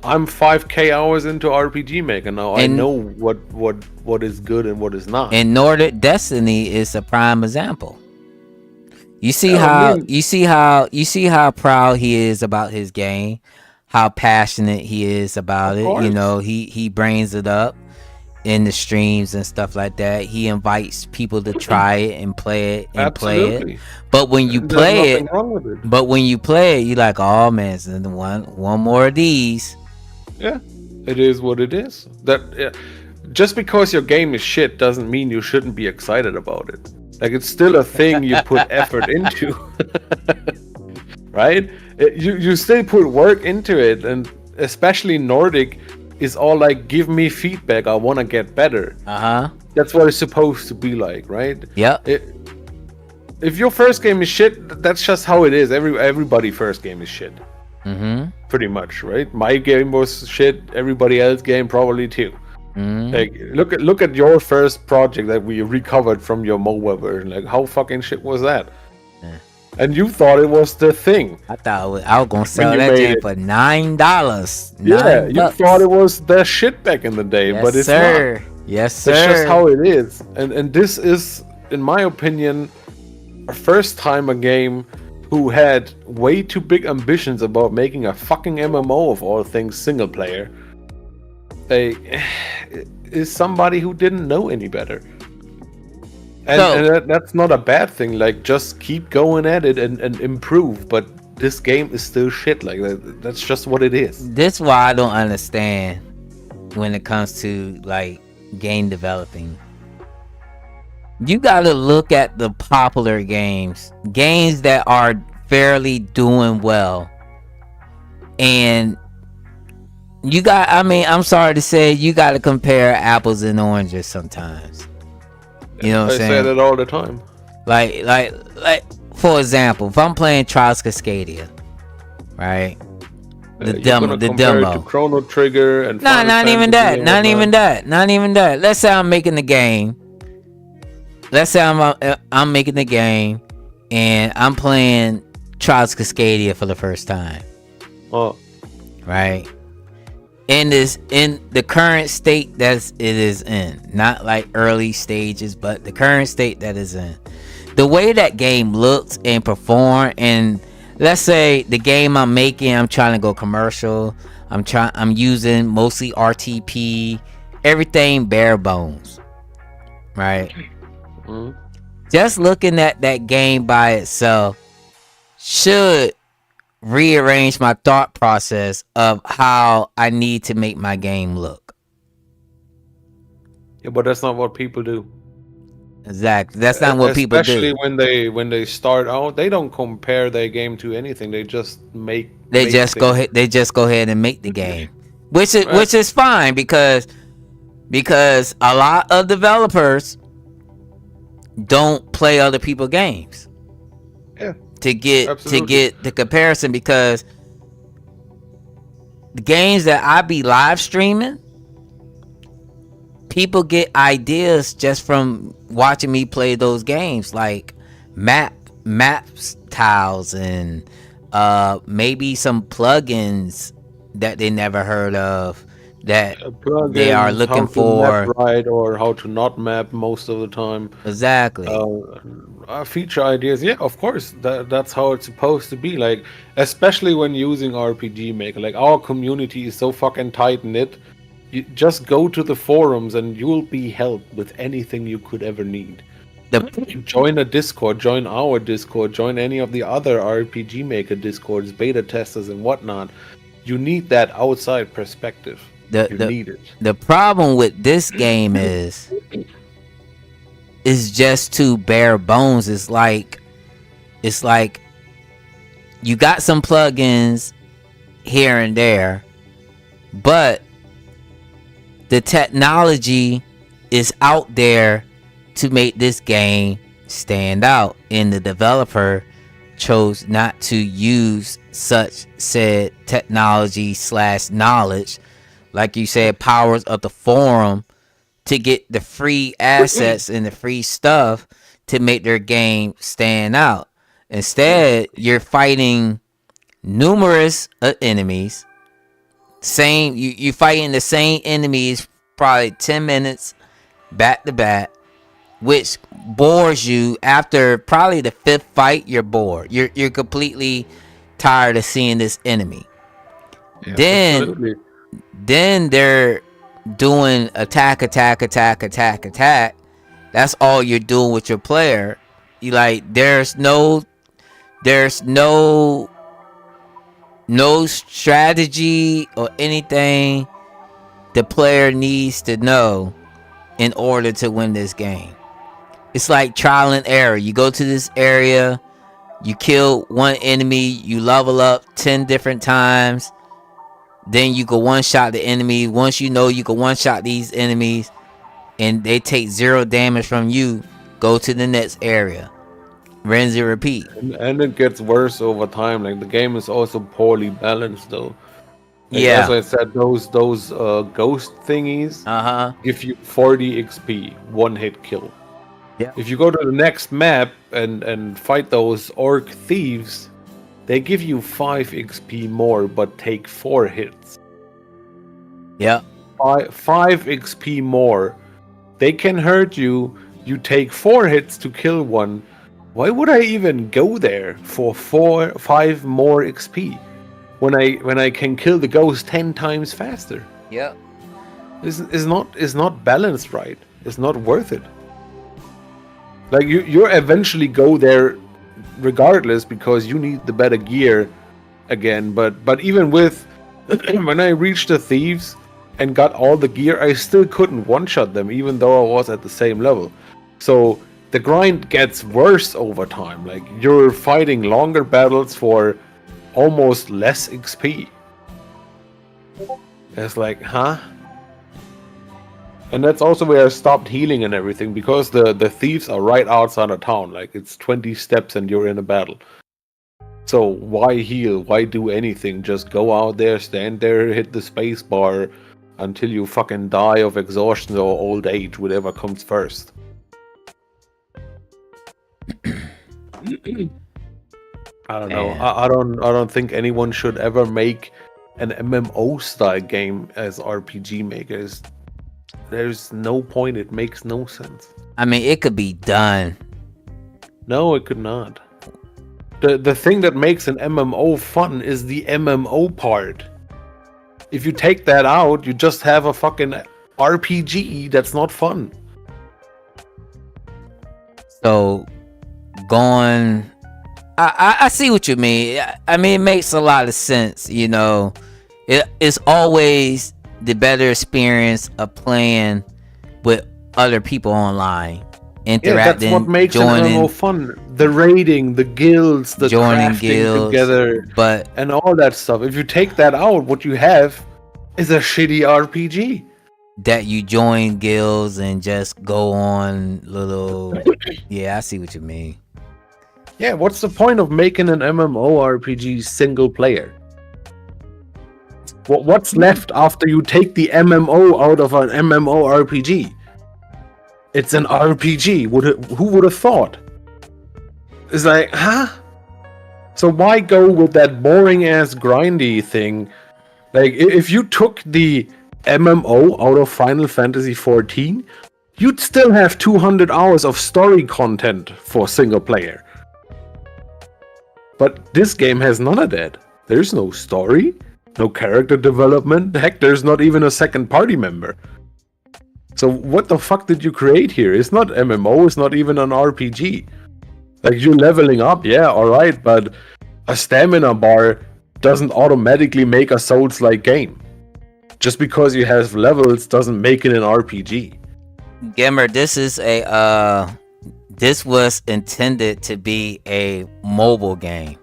I'm 5k hours into RPG Maker now. I know what is good and what is not. And Nordic Destiny is a prime example. You see how proud he is about his game, how passionate he is about it. You know, he brings it up in the streams and stuff like that. He invites people to try it and play it and play it. But when you play it, you're like, oh man, so one more of these. Yeah, it is what it is. Just because your game is shit doesn't mean you shouldn't be excited about it. Like, it's still a thing you put effort into, right? You still put work into it, and especially Nordic is all like, give me feedback, I want to get better. That's what it's supposed to be like, right? Yeah. If your first game is shit, that's just how it is. Everybody first game is shit. Pretty much, right? My game was shit, everybody else's game probably too. Like, look at your first project that we recovered from your mobile version. Like, how fucking shit was that? And you thought it was the thing. I was gonna sell that game for $9. Yeah, you thought it was the shit back in the day, yes, but it's sir. not. Yes, sir. It's just how it is. And this is, in my opinion, a first time a game who had way too big ambitions about making a fucking MMO of all things single player. Is somebody who didn't know any better. And that's not a bad thing. Like, just keep going at it and improve. But this game is still shit. Like, that's just what it is. This is why I don't understand when it comes to, like, game developing. You gotta look at the popular games that are fairly doing well, and I'm sorry to say, you got to compare apples and oranges sometimes. You know what I'm saying? I say that all the time. Like, for example, if I'm playing Trials Cascadia, right? The demo. To Chrono Trigger and not even that. Let's say I'm making the game. Let's say I'm making the game, and I'm playing Trials Cascadia for the first time. Oh. Right. In the current state that it is in, not like early stages, but the current state that is in, the way that game looks and perform, and let's say the game I'm making, I'm trying to go commercial, I'm using mostly RTP, everything bare bones, right? Just looking at that game by itself should rearrange my thought process of how I need to make my game look. Yeah, but that's not what people do. Exactly, that's not what people do. Especially when they start out, they don't compare their game to anything. They just make. They just go ahead and make the game, which is fine because a lot of developers don't play other people's games. Yeah. To get the comparison, because the games that I be live streaming, people get ideas just from watching me play those games, like map tiles and maybe some plugins that they never heard of that they are looking for, map right, or how to not map most of the time. Exactly. Feature ideas, yeah, of course. That's how it's supposed to be. Like, especially when using RPG Maker, like, our community is so fucking tight knit. You just go to the forums and you'll be helped with anything you could ever need. Join a Discord, join our Discord, join any of the other RPG Maker Discords, beta testers and whatnot. You need that outside perspective. You need it. The problem with this game is just too bare bones. It's like you got some plugins here and there, but the technology is out there to make this game stand out, and the developer chose not to use such said technology / knowledge, like you said, powers of the forum, to get the free assets and the free stuff to make their game stand out. Instead, you're fighting numerous enemies. You fighting the same enemies probably 10 minutes back to back, which bores you. After probably the 5th fight, you're bored. You're completely tired of seeing this enemy. Yeah, then they're doing attack. That's all you're doing with your player. You like, there's no strategy or anything the player needs to know in order to win this game. It's like trial and error. You go to this area, you kill one enemy, you level up 10 different times, then you can one-shot the enemy. Once you know you can one-shot these enemies and they take 0 damage from you, go to the next area. Rinse and repeat. And it gets worse over time. Like, the game is also poorly balanced, though. Like, yeah. As I said, those ghost thingies give you 40 XP, one hit kill. Yeah. If you go to the next map and fight those orc thieves, they give you 5 XP more, but take 4 hits. Yeah. 5 XP more. They can hurt you. You take 4 hits to kill one. Why would I even go there for 5 more XP when I can kill the ghost 10 times faster? Yeah. It's not balanced right. It's not worth it. Like, you eventually go there regardless because you need the better gear again. But even with when I reached the thieves and got all the gear, I still couldn't one-shot them even though I was at the same level. So the grind gets worse over time. Like, you're fighting longer battles for almost less XP. It's like, huh? And that's also where I stopped healing and everything, because the thieves are right outside of town. Like, it's 20 steps and you're in a battle. So why heal? Why do anything? Just go out there, stand there, hit the space bar until you fucking die of exhaustion or old age, whatever comes first. I don't know. I don't think anyone should ever make an MMO style game as RPG makers. There's no point. It makes no sense. I mean, it could be done. No, it could not. The thing that makes an MMO fun is the MMO part. If you take that out, you just have a fucking RPG that's not fun. So, going... I see what you mean. I mean, it makes a lot of sense, you know. It's always the better experience of playing with other people online, interacting, that's what makes joining, an MMO fun. The raiding, the guilds, the joining crafting guilds together, and all that stuff. If you take that out, what you have is a shitty RPG. That you join guilds and just go on little... Yeah, I see what you mean. Yeah, what's the point of making an MMORPG single player? What's left after you take the MMO out of an MMORPG? It's an RPG. Who would have thought? It's like, huh? So why go with that boring ass grindy thing? Like, if you took the MMO out of Final Fantasy XIV, you'd still have 200 hours of story content for single player. But this game has none of that. There's no story. no character development. Heck, there's not even a second party member. So what the fuck did you create here? It's not MMO, it's not even an RPG. Like, you're leveling up, yeah, alright, but a stamina bar doesn't automatically make a Souls-like game. Just because you have levels doesn't make it an RPG. Gimmer, this is a this was intended to be a mobile game.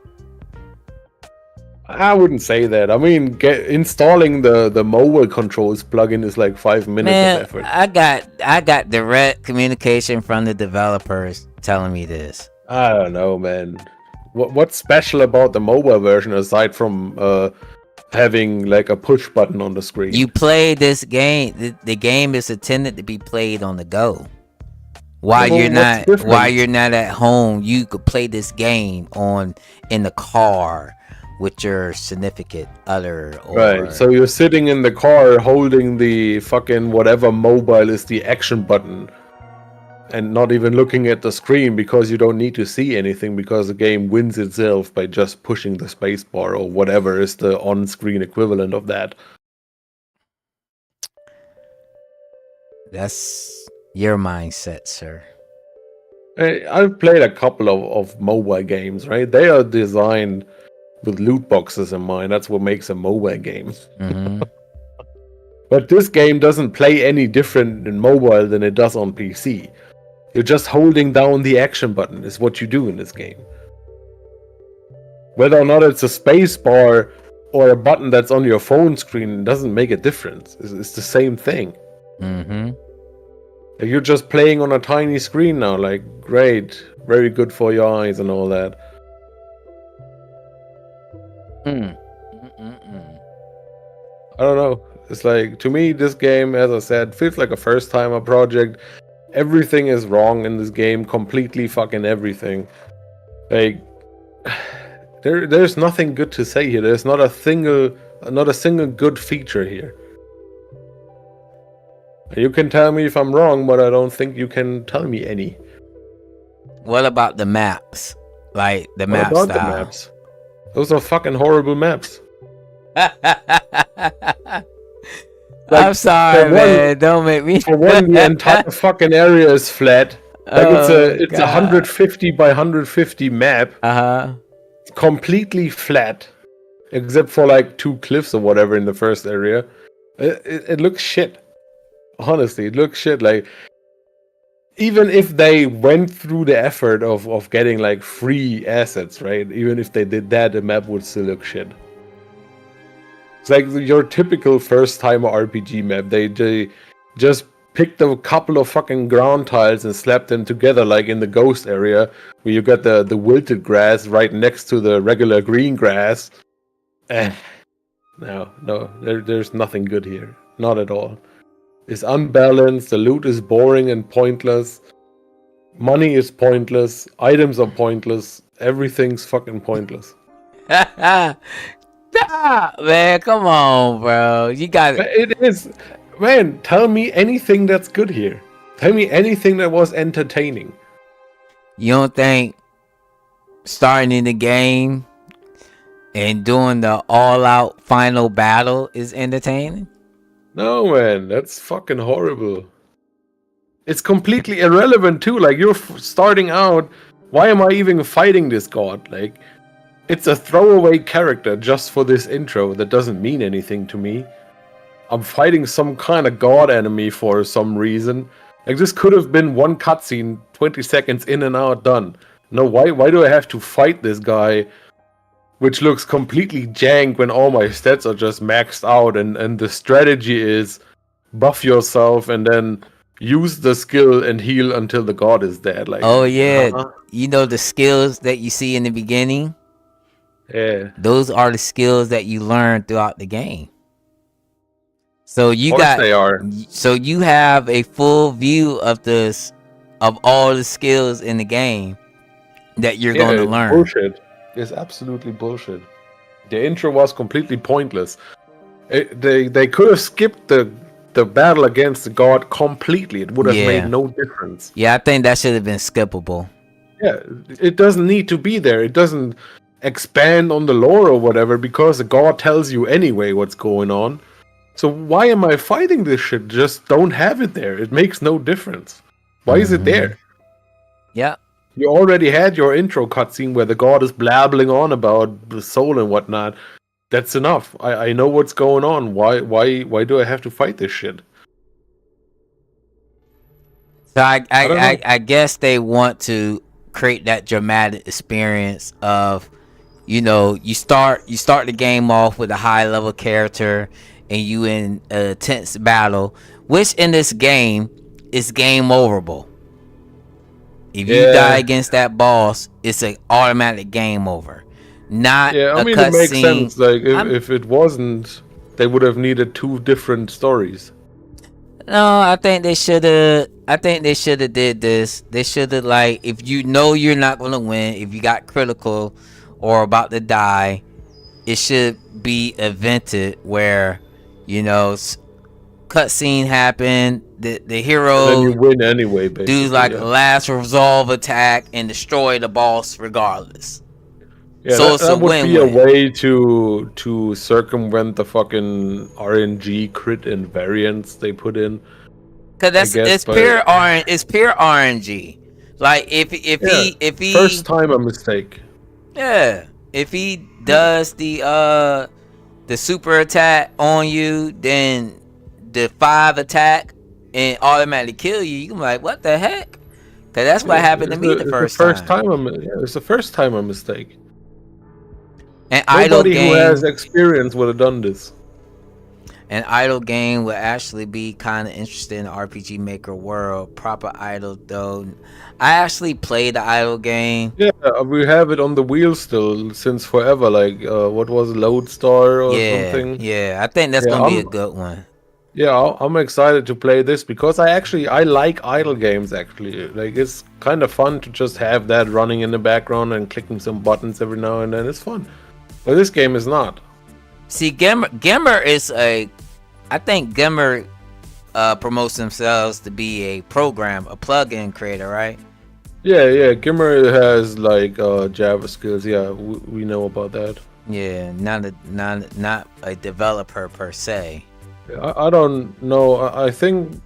I wouldn't say that. I mean, installing the mobile controls plugin is like 5 minutes of effort. I got direct communication from the developers telling me this. I don't know, man. What's special about the mobile version aside from having like a push button on the screen? You play this game. The game is intended to be played on the go. While you're not at home, you could play this game in the car with your significant other. Right. So you're sitting in the car holding the fucking whatever mobile is the action button, and not even looking at the screen because you don't need to see anything because the game wins itself by just pushing the space bar or whatever is the on-screen equivalent of that. That's your mindset, sir. I've played a couple of mobile games, right? They are designed with loot boxes in mind. That's what makes a mobile game. Mm-hmm. But this game doesn't play any different in mobile than it does on PC. You're just holding down the action button is what you do in this game. Whether or not it's a space bar or a button that's on your phone screen doesn't make a difference. It's the same thing. Mm-hmm. You're just playing on a tiny screen now. Like, great, very good for your eyes and all that. I don't know. It's like, to me, this game, as I said, feels like a first-timer project. Everything is wrong in this game. Completely fucking everything. Like, there's nothing good to say here. There's not a single good feature here. You can tell me if I'm wrong, but I don't think you can tell me any. What about the maps? Like the map style? The maps? Those are fucking horrible maps. I'm sorry, man. Don't make me. For one, the entire fucking area is flat. Like, it's a 150 by 150 map. It's completely flat, except for like 2 cliffs or whatever in the first area. It looks shit. Honestly, it looks shit. Like, even if they went through the effort of getting like free assets, right? Even if they did that, the map would still look shit. It's like your typical first-timer RPG map. They just picked a couple of fucking ground tiles and slapped them together, like in the ghost area, where you got the wilted grass right next to the regular green grass. No, there's nothing good here. Not at all. It's unbalanced, the loot is boring and pointless, money is pointless, items are pointless, everything's fucking pointless. Man, come on, bro. You got it. Is, man, tell me anything that's good here. Tell me anything that was entertaining. You don't think starting in the game and doing the all-out final battle is entertaining? No, man, that's fucking horrible. It's completely irrelevant too. Like, you're starting out, why am I even fighting this god? Like, it's a throwaway character just for this intro that doesn't mean anything to me. I'm fighting some kind of god enemy for some reason. Like, this could have been one cutscene, 20 seconds in and out, done. No, why do I have to fight this guy, which looks completely jank when all my stats are just maxed out, and the strategy is buff yourself and then use the skill and heal until the god is dead. Like, oh yeah, you know the skills that you see in the beginning? Yeah. Those are the skills that you learn throughout the game. So you so you have a full view of all the skills in the game that you're going to learn. Bullshit. It's absolutely bullshit. The intro was completely pointless. They could have skipped the battle against the god completely. It would have made no difference. Yeah, I think that should have been skippable. Yeah, it doesn't need to be there. It doesn't expand on the lore or whatever because the god tells you anyway what's going on. So why am I fighting this shit? Just don't have it there. It makes no difference. Why is it there? Yeah. You already had your intro cutscene where the god is blabbling on about the soul and whatnot. That's enough. I know what's going on. Why do I have to fight this shit? So I guess they want to create that dramatic experience of, you know, you start the game off with a high level character and you in a tense battle, which in this game is game overable. If you die against that boss, it's an automatic game over. Not I mean, it makes sense. Like if it wasn't, they would have needed 2 different stories. No, I think they should have. Did this. They should have, like, if you know you're not gonna win, if you got critical or about to die, it should be evented where, you know, cutscene happen. The hero and then you win anyway. Basically, do like a last resolve attack and destroy the boss regardless. Yeah, so that would be a way to circumvent the fucking RNG crit invariants they put in. Cause it's pure RNG. Like if he first time a mistake. Yeah, if he does the super attack on you, then the 5 attack and automatically kill you. You can be like, what the heck? Cause that's what happened to me the first time. It's the first time a mistake. An Nobody who has experience would have done this. An idle game would actually be kind of interesting in the RPG Maker world. Proper idle though. I actually played the idle game. Yeah, we have it on the wheel still since forever. Like, what was it, Lodestar or something? Yeah, I think that's gonna be a good one. Yeah, I'm excited to play this because I like idle games actually. Like, it's kind of fun to just have that running in the background and clicking some buttons every now and then. It's fun. But this game is not. See, Gimmer is I think Gimmer promotes themselves to be a plugin creator, right? Yeah. Gimmer has like Java skills. Yeah, we know about that. Yeah, not a developer per se. I don't know. I think,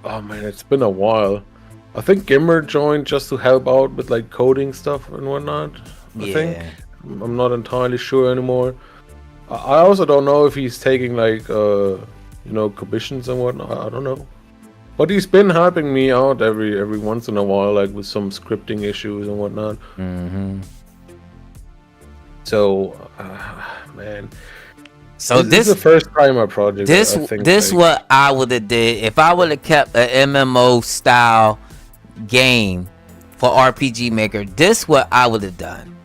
oh man, it's been a while. I think Gimmer joined just to help out with like coding stuff and whatnot. I think. I'm not entirely sure anymore. I also don't know if he's taking like commissions and whatnot. I don't know, but he's been helping me out every once in a while, like with some scripting issues and whatnot. Mm-hmm. So, man. So this is the first time I project. This what I would have did if I would have kept an MMO style game for RPG Maker. This what I would have done.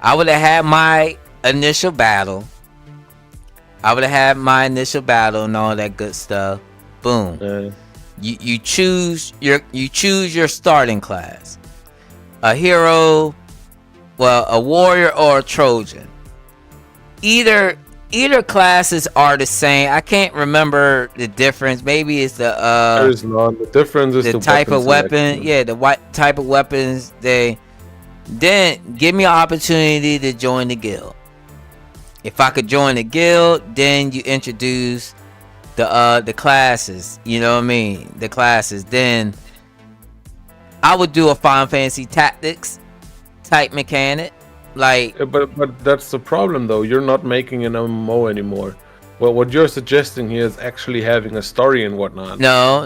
I would have had my initial battle. And all that good stuff. Boom. You choose your starting class. A hero, well, a warrior or a Trojan. Either classes are the same. I can't remember the difference. Maybe it's there's none. The difference is the type of weapon. Yeah, the type of weapons they. Then give me an opportunity to join the guild. If I could join the guild, then you introduce the classes. You know what I mean? The classes. Then I would do a Final Fantasy Tactics type mechanic. Like, but that's the problem though. You're not making an MMO anymore. Well, what you're suggesting here is actually having a story and whatnot. No.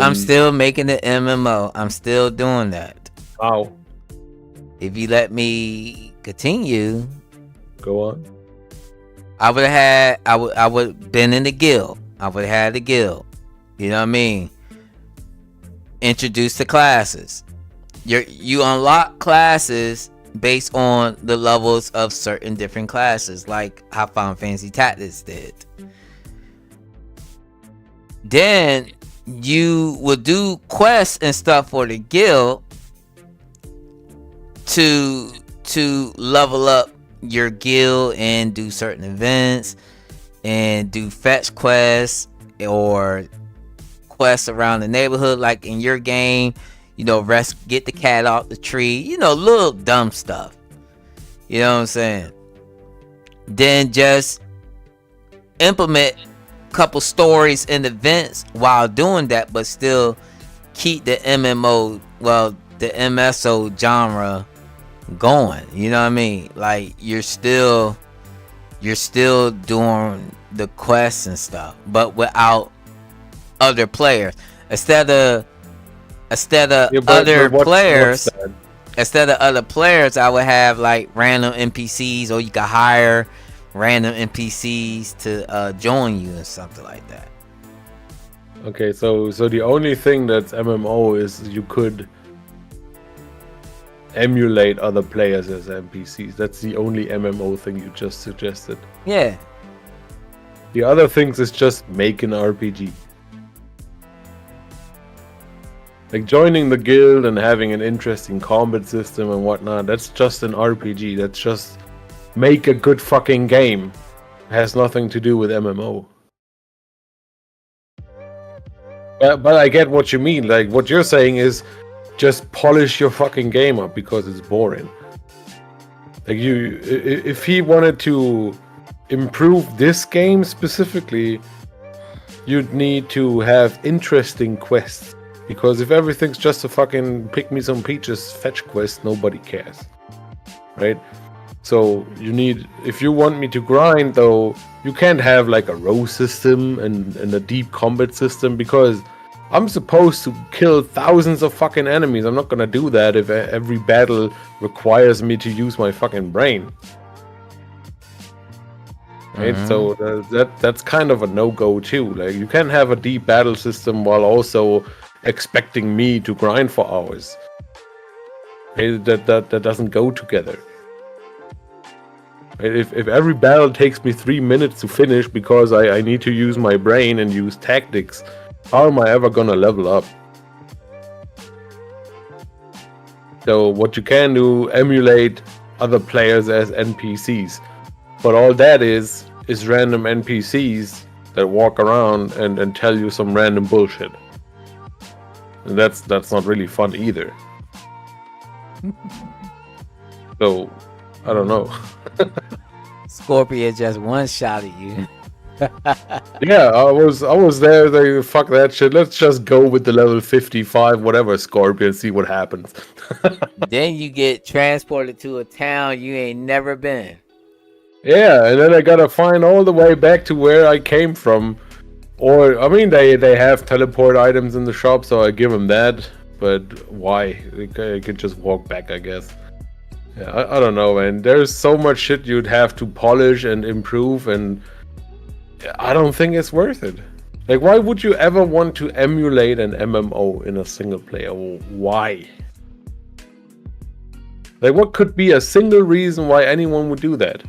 I'm still making the MMO. I'm still doing that. Wow. If you let me continue, go on. I would been in the guild. I would have had the guild. You know what I mean? Introduce the classes. You unlock classes based on the levels of certain different classes, like how Final Fantasy Tactics did. Then you would do quests and stuff for the guild to level up your guild and do certain events and do fetch quests or quests around the neighborhood, like in your game, get the cat off the tree, little dumb stuff. You know what I'm saying? Then just implement a couple stories and events while doing that, but still keep the MMO, well, the MSO genre going. You know what I mean? Like you're still doing the quests and stuff, but without other players. Instead of other players, I would have like random NPCs, or you could hire random NPCs to join you and something like that. Okay, so the only thing that's MMO is you could emulate other players as NPCs. That's the only MMO thing you just suggested. Yeah. The other things is just make an RPG. Like joining the guild and having an interesting combat system and whatnot, that's just an RPG. That's just make a good fucking game. It has nothing to do with MMO. But I get what you mean. Like what you're saying is just polish your fucking game up because it's boring. Like if he wanted to improve this game specifically, you'd need to have interesting quests. Because if everything's just a fucking pick me some peaches fetch quest, nobody cares. Right? So you need, if you want me to grind though, you can't have like a row system and a deep combat system, because I'm supposed to kill thousands of fucking enemies. I'm not gonna do that if every battle requires me to use my fucking brain. Right? So that's kind of a no-go too. Like you can't have a deep battle system while also expecting me to grind for hours. That doesn't go together. If every battle takes me 3 minutes to finish because I need to use my brain and use tactics, how am I ever gonna level up? So what you can do, emulate other players as NPCs. But all that is random NPCs that walk around and tell you some random bullshit. And that's not really fun either. So, I don't know. Scorpion just one shot at you. Yeah, I was there. They fuck that shit. Let's just go with the level 55, whatever Scorpion, see what happens. Then you get transported to a town you ain't never been. Yeah, and then I gotta find all the way back to where I came from. Or, I mean, they have teleport items in the shop, so I give them that. But why? I could just walk back, I guess. Yeah, I don't know, man. There's so much shit you'd have to polish and improve, and I don't think it's worth it. Like, why would you ever want to emulate an MMO in a single player? Why? Like, what could be a single reason why anyone would do that?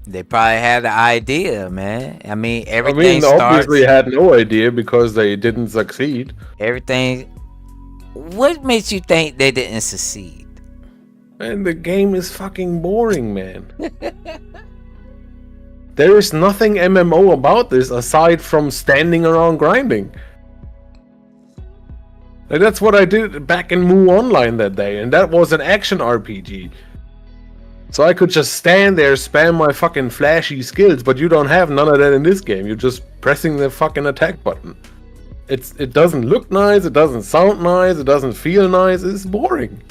They probably had the idea, man. I mean, everything obviously had no idea because they didn't succeed. Everything. What makes you think they didn't succeed? Man, the game is fucking boring, man. There is nothing MMO about this aside from standing around grinding. Like, that's what I did back in Mu Online that day, and that was an action RPG. So I could just stand there, spam my fucking flashy skills, but you don't have none of that in this game. You're just pressing the fucking attack button. It doesn't look nice, it doesn't sound nice, it doesn't feel nice, it's boring.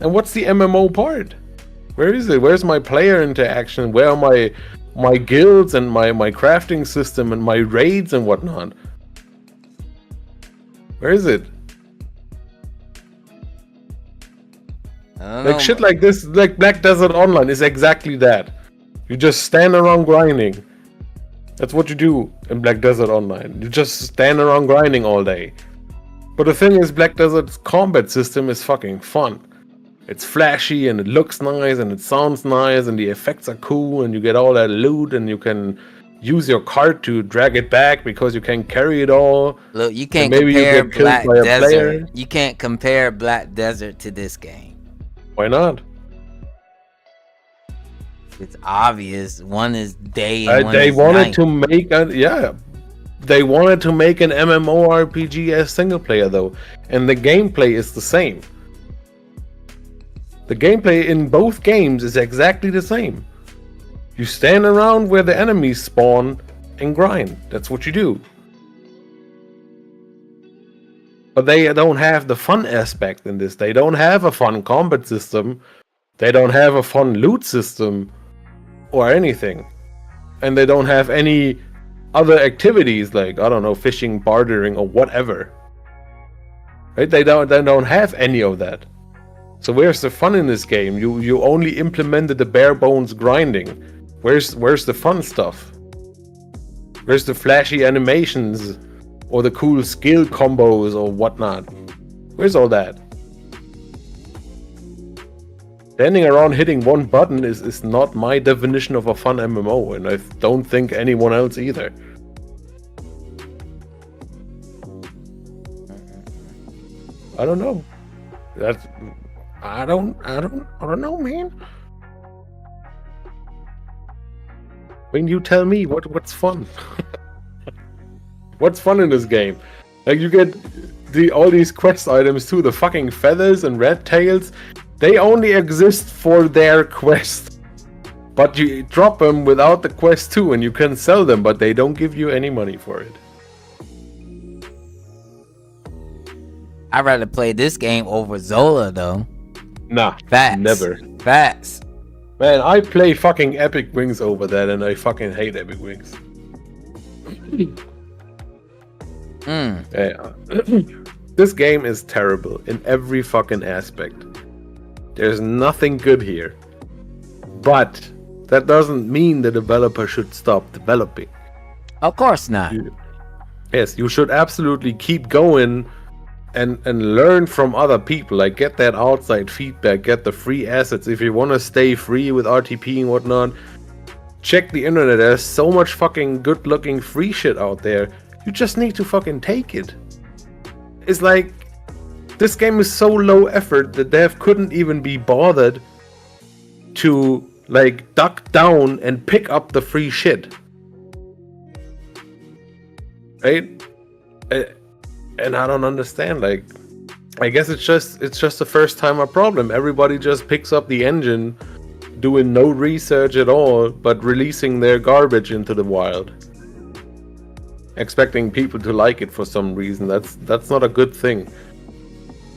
And what's the MMO part? Where is it? Where's my player interaction? Where are my guilds and my crafting system and my raids and whatnot? Where is it? Like shit like this, like Black Desert Online is exactly that. You just stand around grinding. That's what you do in Black Desert Online. You just stand around grinding all day. But the thing is, Black Desert's combat system is fucking fun. It's flashy and it looks nice and it sounds nice and the effects are cool and you get all that loot and you can use your cart to drag it back because you can carry it all. Look, you can't compare Black Desert. You can't compare Black Desert to this game. Why not? It's obvious. One is day and one they is wanted night. to make a They wanted to make an MMORPG as single player though, and the gameplay is the same. The gameplay in both games is exactly the same. You stand around where the enemies spawn and grind. That's what you do. But they don't have the fun aspect in this. They don't have a fun combat system. They don't have a fun loot system or anything. And they don't have any other activities like, I don't know, fishing, bartering, or whatever. Right? They don't have any of that. So where's the fun in this game? You only implemented the bare bones grinding. Where's the fun stuff? Where's the flashy animations or the cool skill combos or whatnot? Where's all that? Standing around hitting one button is not my definition of a fun MMO, and I don't think anyone else either. I don't know. I don't know, man. When you tell me what's fun. What's fun in this game? Like, you get all these quest items too, the fucking feathers and red tails. They only exist for their quest. But you drop them without the quest too, and you can sell them, but they don't give you any money for it. I'd rather play this game over Zola though. Nah, Facts. never. Facts. Man, I play fucking Epic Wings over that, and I fucking hate Epic Wings. Yeah. This game is terrible in every fucking aspect. There's nothing good here. But that doesn't mean the developer should stop developing. Of course not. Yes, you should absolutely keep going and learn from other people. Like, get that outside feedback, get the free assets. If you want to stay free with RTP and whatnot, check the internet. There's so much fucking good looking free shit out there. You just need to fucking take it. It's like, this game is so low effort that dev couldn't even be bothered to like duck down and pick up the free shit. Right? And I don't understand. Like, I guess it's just the first time a problem. Everybody just picks up the engine, doing no research at all, but releasing their garbage into the wild, expecting people to like it for some reason. That's not a good thing.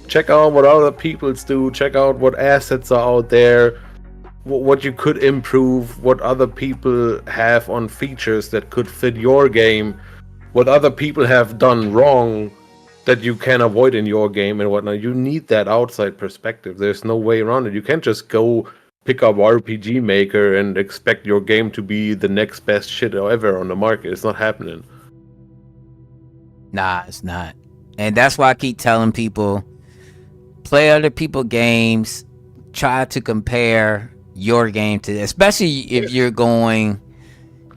Check out what other people do. Check out what assets are out there, what you could improve, what other people have on features that could fit your game, what other people have done wrong that you can avoid in your game and whatnot. You need that outside perspective. There's no way around it. You can't just go pick up RPG Maker and expect your game to be the next best shit ever on the market. It's not happening. Nah, it's not. And that's why I keep telling people, play other people's games, try to compare your game to, especially if you're trying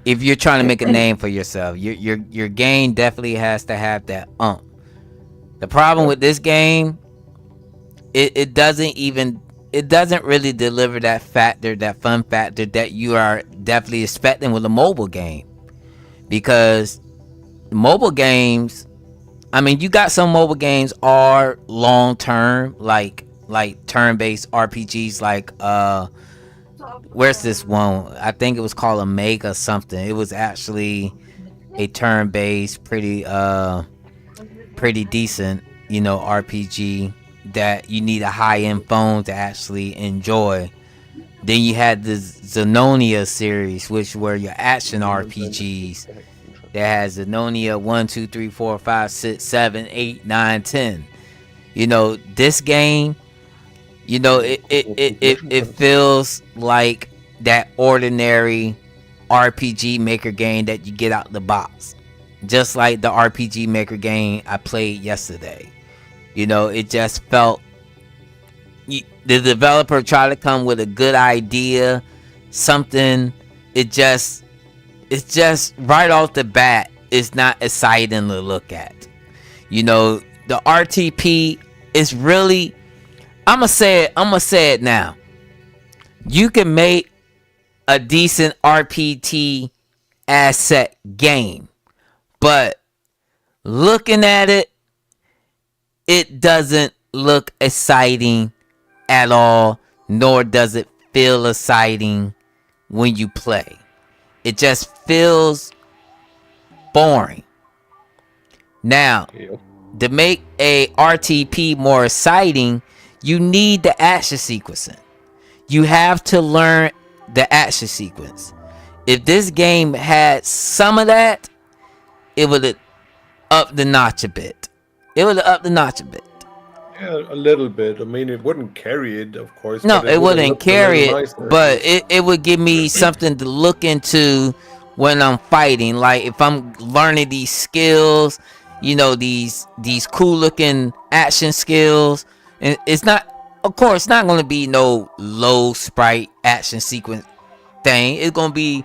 to make a name for yourself. Your game definitely has to have that The problem with this game, it doesn't really deliver that fun factor that you are definitely expecting with a mobile game. Because mobile games, I mean, you got some mobile games are long term, like turn-based RPGs, like where's this one? I think it was called Omega something. It was actually a turn-based, pretty decent, RPG that you need a high-end phone to actually enjoy. Then you had the Xenonia series, which were your action RPGs. That has Xenonia 1, 2, 3, 4, 5, 6, 7, 8, 9, 10. This game, it feels like that ordinary RPG Maker game that you get out the box. Just like the RPG Maker game I played yesterday. It just felt, the developer tried to come with a good idea, something. It's just right off the bat, it's not exciting to look at. The RTP is really, I'm gonna say it now. You can make a decent RPG asset game But looking at it, it doesn't look exciting at all, nor does it feel exciting when you play. It just feels boring. Now, to make a RTP more exciting, you need the action sequencing. You have to learn the action sequence. If this game had some of that, it would have upped the notch a bit. Yeah, a little bit. I mean, it wouldn't carry it, of course. No, but it wouldn't looked carry it, nicer. but it would give me something to look into when I'm fighting. Like if I'm learning these skills, these cool looking action skills, and it's not, of course, it's not going to be no low sprite action sequence thing. It's going to be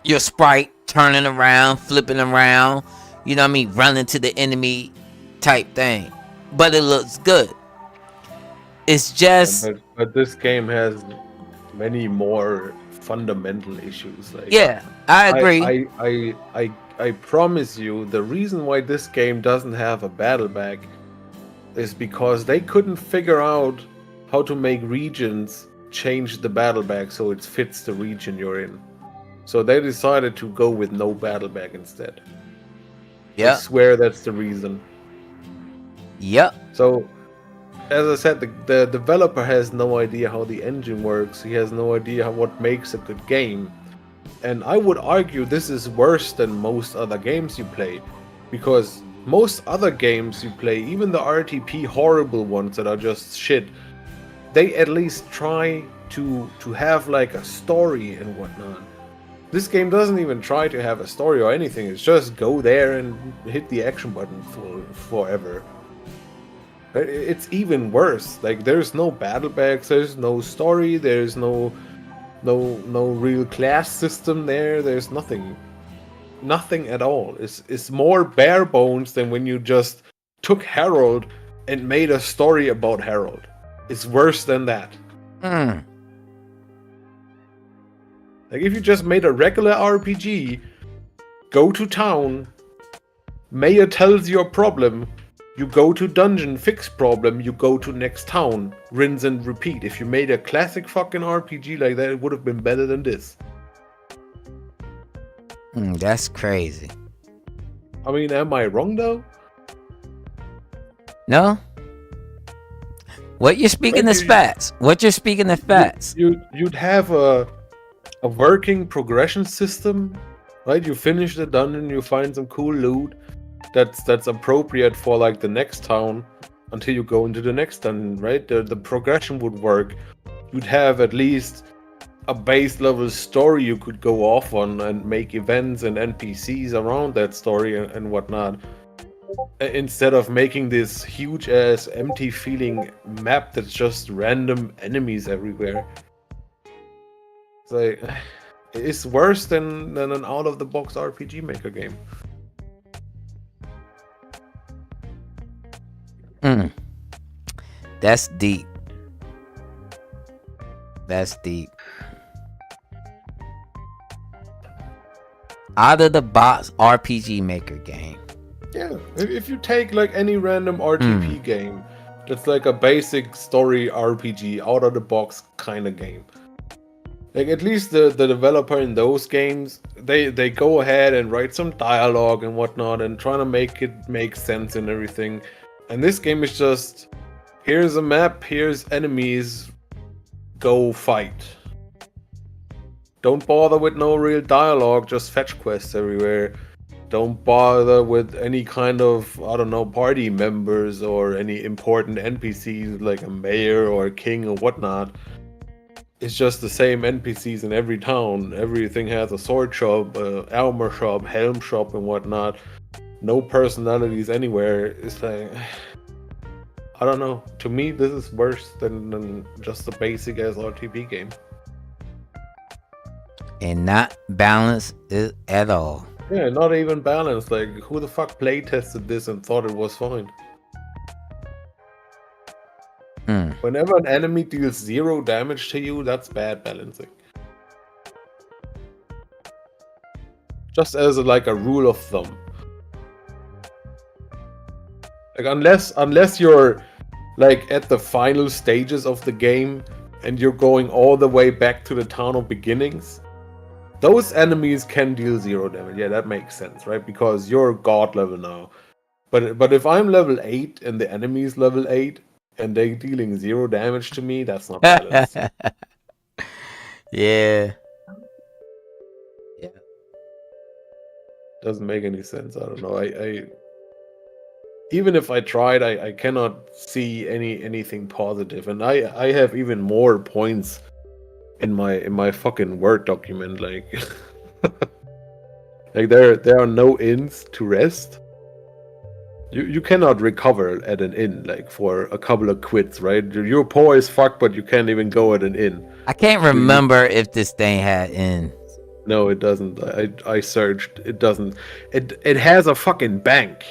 your sprite turning around, flipping around, running to the enemy type thing. But it looks good. It's just... But this game has many more fundamental issues. Like, yeah, I agree. I promise you, the reason why this game doesn't have a battle bag is because they couldn't figure out how to make regions change the battle bag so it fits the region you're in. So they decided to go with no battle bag instead. Yeah. I swear that's the reason. Yep. So, as I said, the developer has no idea how the engine works. He has no idea what makes a good game. And I would argue this is worse than most other games you play. Because most other games you play, even the RTP horrible ones that are just shit, they at least try to have like a story and whatnot. This game doesn't even try to have a story or anything. It's just go there and hit the action button forever. It's even worse. Like, there's no battle bags, there's no story, there's no real class system there. There's nothing at all. It's more bare bones than when you just took Harold and made a story about Harold. It's worse than that. Like, if you just made a regular RPG, go to town, Mayor tells you a problem, you go to dungeon, fix problem, you go to next town, rinse and repeat. If you made a classic fucking RPG like that, it would have been better than this. That's crazy. I mean, am I wrong though? No. What you're speaking is facts. You'd have a working progression system, right? You finish the dungeon, you find some cool loot that's appropriate for like the next town until you go into the next dungeon, right? The progression would work. You'd have at least a base level story you could go off on and make events and NPCs around that story and whatnot. Instead of making this huge ass empty feeling map that's just random enemies everywhere. It's like, it's worse than an out of the box RPG Maker game. That's deep. Out of the box RPG Maker game. Yeah, if you take like any random RTP game, that's like a basic story RPG, out of the box kind of game. Like, at least the developer in those games, they go ahead and write some dialogue and whatnot and trying to make it make sense and everything. And this game is just, here's a map, here's enemies, go fight. Don't bother with no real dialogue, just fetch quests everywhere. Don't bother with any kind of, I don't know, party members or any important NPCs like a mayor or a king or whatnot. It's just the same NPCs in every town. Everything has a sword shop, armor shop, helm shop and whatnot. No personalities anywhere. It's like, I don't know. To me, this is worse than just a basic ass RTP game. And not balanced at all. Yeah, not even balanced. Like, who the fuck play tested this and thought it was fine? Whenever an enemy deals 0 damage to you, that's bad balancing. Just as like a rule of thumb. Like unless you're like at the final stages of the game and you're going all the way back to the town of beginnings, those enemies can deal 0 damage. Yeah, that makes sense, right? Because you're god level now. But if I'm level 8 and the enemy's level 8 and they're dealing 0 damage to me, that's not balanced. Yeah. Yeah. Doesn't make any sense. I don't know. I even if I tried, I cannot see anything positive. And I have even more points in my fucking Word document. Like like there are no inns to rest. You cannot recover at an inn like for a couple of quids, right? You're poor as fuck, but you can't even go at an inn. I can't remember if this thing had in. No, it doesn't. I searched. It doesn't. It has a fucking bank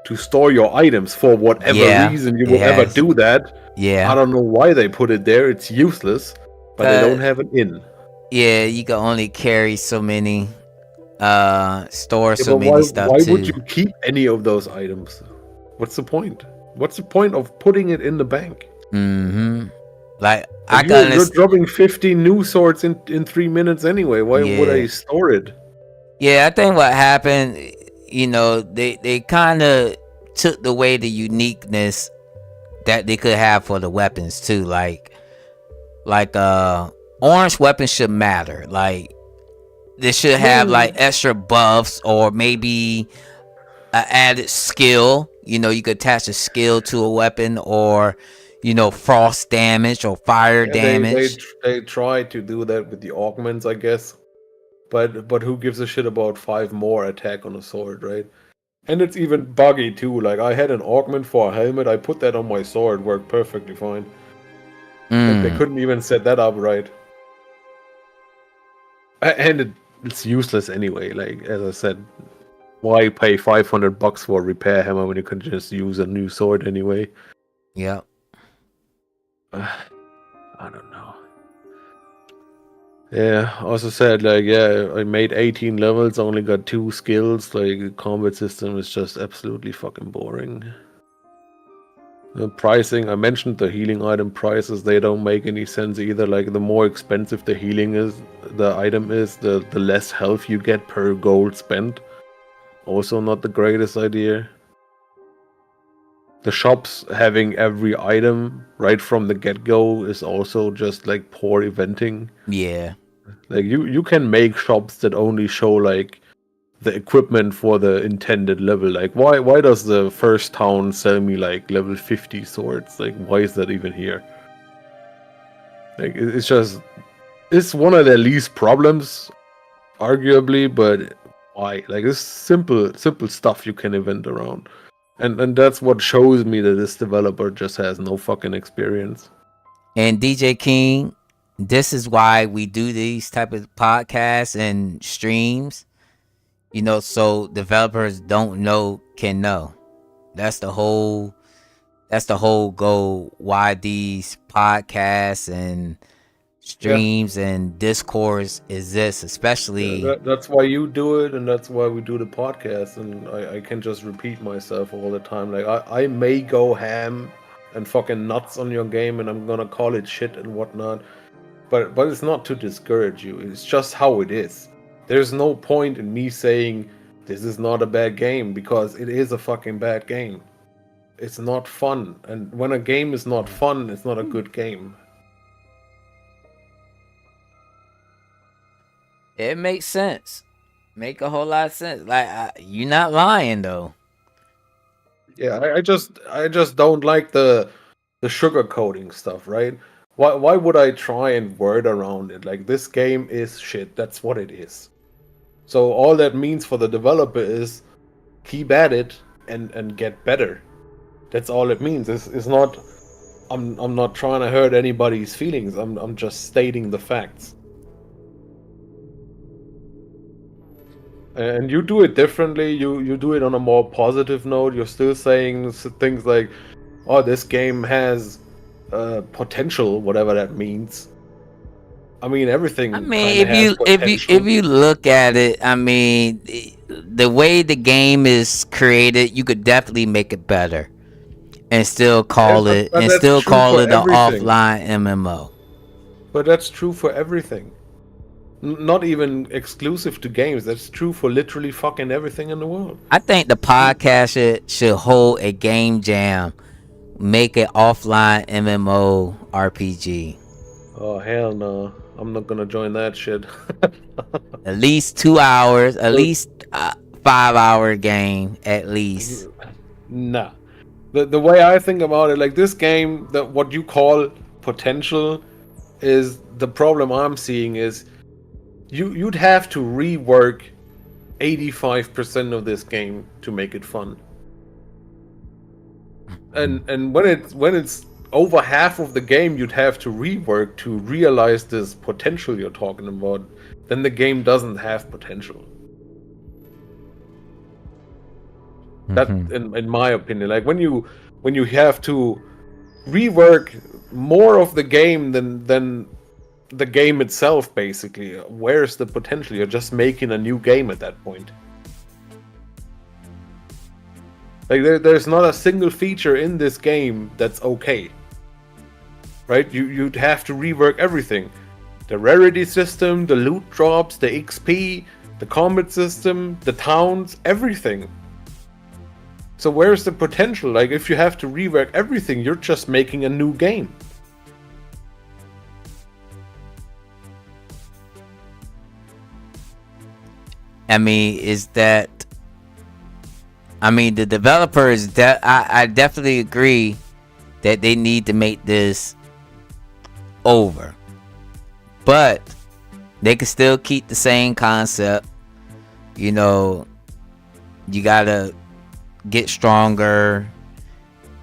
to store your items for whatever reason you will ever do that. Yeah. I don't know why they put it there. It's useless. But they don't have an inn. Yeah, you can only carry so many store so many why, stuff why too. would you keep any of those items? What's the point? What's the point of putting it in the bank? Mm-hmm. Like you're dropping 50 new swords in 3 minutes anyway. Why would I store it? Yeah, I think what happened, you know, they kind of took away the uniqueness that they could have for the weapons too. Like orange weapons should matter. Like they should have like extra buffs or maybe an added skill. You know, you could attach a skill to a weapon, or you know, frost damage or fire damage. They try to do that with the augments, I guess. But who gives a shit about 5 more attack on a sword, right? And it's even buggy too. Like I had an augment for a helmet. I put that on my sword. Worked perfectly fine. Like, they couldn't even set that up right. And it's useless anyway. Like as I said, why pay $500 for a repair hammer when you can just use a new sword anyway? Yeah. I don't know. Yeah, also said like I made 18 levels, only got 2 skills. Like the combat system is just absolutely fucking boring. The pricing, I mentioned the healing item prices, they don't make any sense either. Like the more expensive the item is, the less health you get per gold spent. Also not the greatest idea. The shops having every item right from the get-go is also just like poor eventing. Yeah. Like you can make shops that only show like the equipment for the intended level. Like why does the first town sell me like level 50 swords? Like why is that even here? Like it's one of their least problems, arguably, but why? Like it's simple stuff you can event around. And that's what shows me that this developer just has no fucking experience. And DJ King, this is why we do these type of podcasts and streams. You know, so developers don't know can know. That's the whole goal why these podcasts and streams and discourse exist, especially. That's why you do it, and that's why we do the podcast. And I can just repeat myself all the time. Like I may go ham and fucking nuts on your game, and I'm gonna call it shit and whatnot. But it's not to discourage you. It's just how it is. There's no point in me saying this is not a bad game, because it is a fucking bad game. It's not fun, and when a game is not fun, it's not a good game. It makes sense. Make a whole lot of sense. Like you're not lying though. Yeah, I just don't like the sugarcoating stuff, right? Why would I try and word around it? Like this game is shit. That's what it is. So all that means for the developer is keep at it and get better. That's all it means. It's not. I'm not trying to hurt anybody's feelings. I'm just stating the facts. And you do it differently. You do it on a more positive note. You're still saying things like, "Oh, this game has potential," whatever that means. I mean, everything. I mean, if you look at it, I mean, the way the game is created, you could definitely make it better. and still call it But and that's still true call for it an everything. offline MMO. But that's true for everything. Not even exclusive to games. That's true for literally fucking everything in the world. I think the podcast should hold a game jam, make it offline MMO RPG. Oh hell no! I'm not gonna join that shit. At least 2 hours, at least 5-hour game, at least. Nah. The way I think about it, like this game, that what you call potential, is the problem I'm seeing is you'd have to rework 85% of this game to make it fun. And when it's over half of the game you'd have to rework to realize this potential you're talking about, then the game doesn't have potential. That in my opinion, like when you have to rework more of the game than the game itself, basically, where's the potential? You're just making a new game at that point. Like there's not a single feature in this game that's okay, right? You'd have to rework everything: the rarity system, the loot drops, the XP, the combat system, the towns, everything. So where's the potential? Like if you have to rework everything, you're just making a new game. I mean, the developers, I definitely agree that they need to make this over. But they can still keep the same concept. You know, you gotta get stronger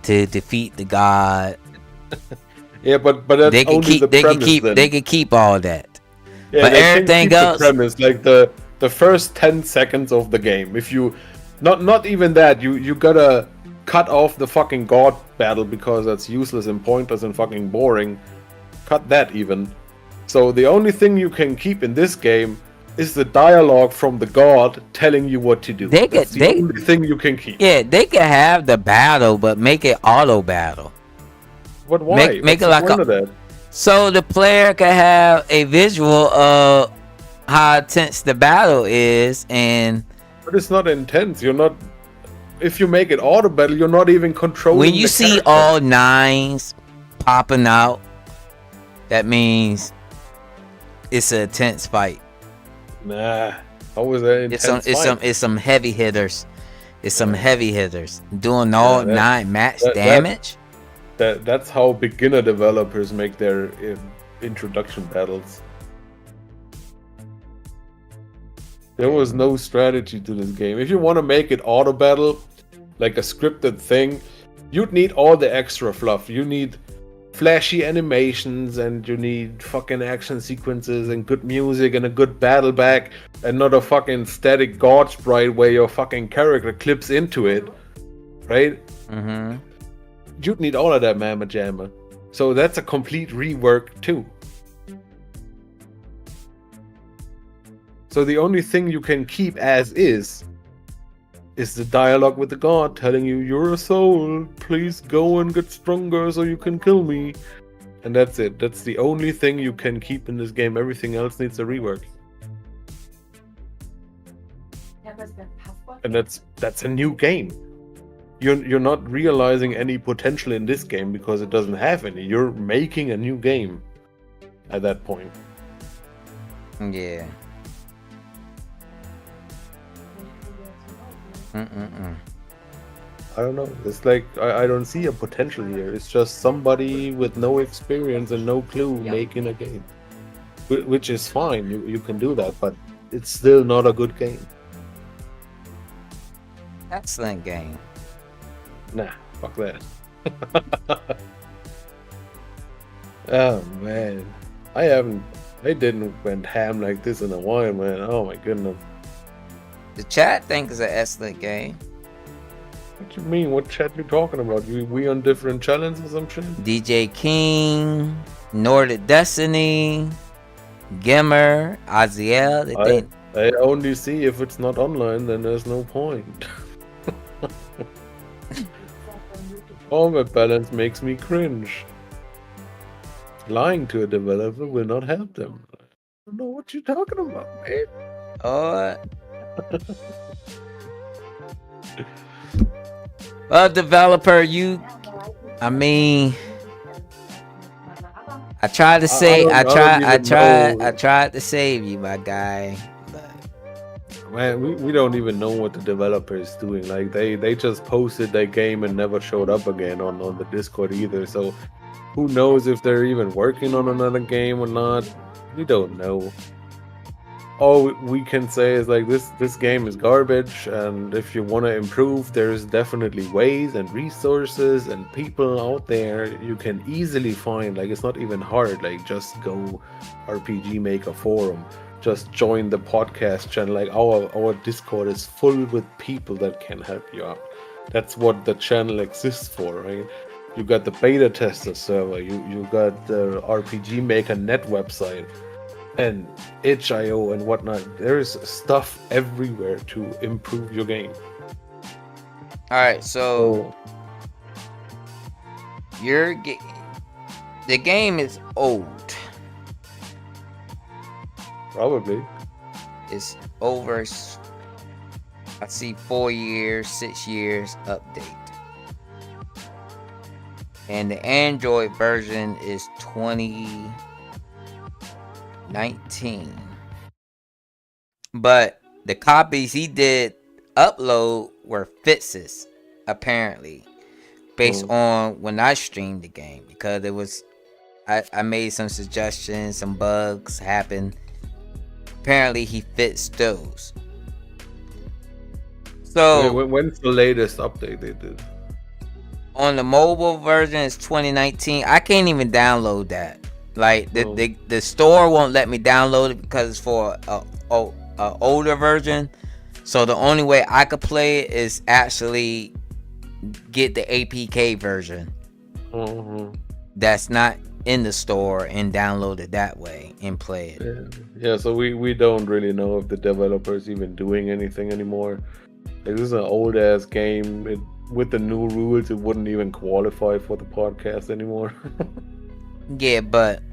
to defeat the god. Yeah, but that's they can only keep the premise. they can keep all that. Yeah, but everything else, the premise, like the first 10 seconds of the game. If you not even that, you gotta cut off the fucking god battle because that's useless and pointless and fucking boring. Cut that even. So the only thing you can keep in this game is the dialogue from the god telling you what to do. That's the only thing you can keep. Yeah, they can have the battle, but make it auto battle. But why? Make it like a, so the player can have a visual of how intense the battle is, and but it's not intense. You're not. If you make it auto battle, you're not even controlling. When you see character. all 9s popping out, that means it's an intense fight. Nah, how was that intense? It's some heavy hitters. It's some heavy hitters doing all 9 max damage. That's how beginner developers make their introduction battles. There was no strategy to this game. If you want to make it auto battle, like a scripted thing, you'd need all the extra fluff. You need flashy animations, and you need fucking action sequences and good music and a good battle back, and not a fucking static god sprite where your fucking character clips into it, right? Mm-hmm. You'd need all of that mamma jamma. So that's a complete rework too. So the only thing you can keep as is the dialogue with the god telling you, you're a soul, please go and get stronger so you can kill me. And that's it. That's the only thing you can keep in this game. Everything else needs a rework. And that's a new game. You're not realizing any potential in this game because it doesn't have any. You're making a new game at that point. Yeah. I don't know. It's like I don't see a potential here. It's just somebody with no experience and no clue making a game, which is fine. You can do that, but it's still not a good game. Excellent game. Nah, fuck that. Oh man, I didn't went ham like this in a while, man. Oh my goodness. The chat thinks it's an excellent game. What you mean? What chat you talking about? We on different channels or some shit? DJ King, Nordic Destiny, Gimmer, Aziel. I only see if it's not online, then there's no point. Combat balance makes me cringe. Lying to a developer will not help them. I don't know what you're talking about, man. Well, developer, I tried to say, I tried to save you, my guy. But man, we don't even know what the developer is doing. Like they just posted their game and never showed up again on the Discord either. So who knows if they're even working on another game or not? We don't know. All we can say is like this game is garbage, and if you want to improve, there's definitely ways and resources and people out there you can easily find. Like it's not even hard. Like just go RPG Maker forum, just join the podcast channel. Like our Discord is full with people that can help you out. That's what the channel exists for, right? You got the beta tester server, you got the RPG Maker net website, and itch.io and whatnot. There is stuff everywhere to improve your game. Alright, so the game is old. Probably. It's over, I see 4 years, 6 years update. And the Android version is 2019. But the copies he did upload were fixes, apparently, based on when I streamed the game, because it was I made some suggestions, some bugs happened. Apparently he fixed those. So when's the latest update they did? On the mobile version, it's 2019. I can't even download that. Like the store won't let me download it because it's for a older version. So the only way I could play it is actually get the APK version. That's not in the store, and download it that way and play it. Yeah, so we don't really know if the developer's even doing anything anymore. Like, this is an old ass game. With the new rules, it wouldn't even qualify for the podcast anymore. Yeah, but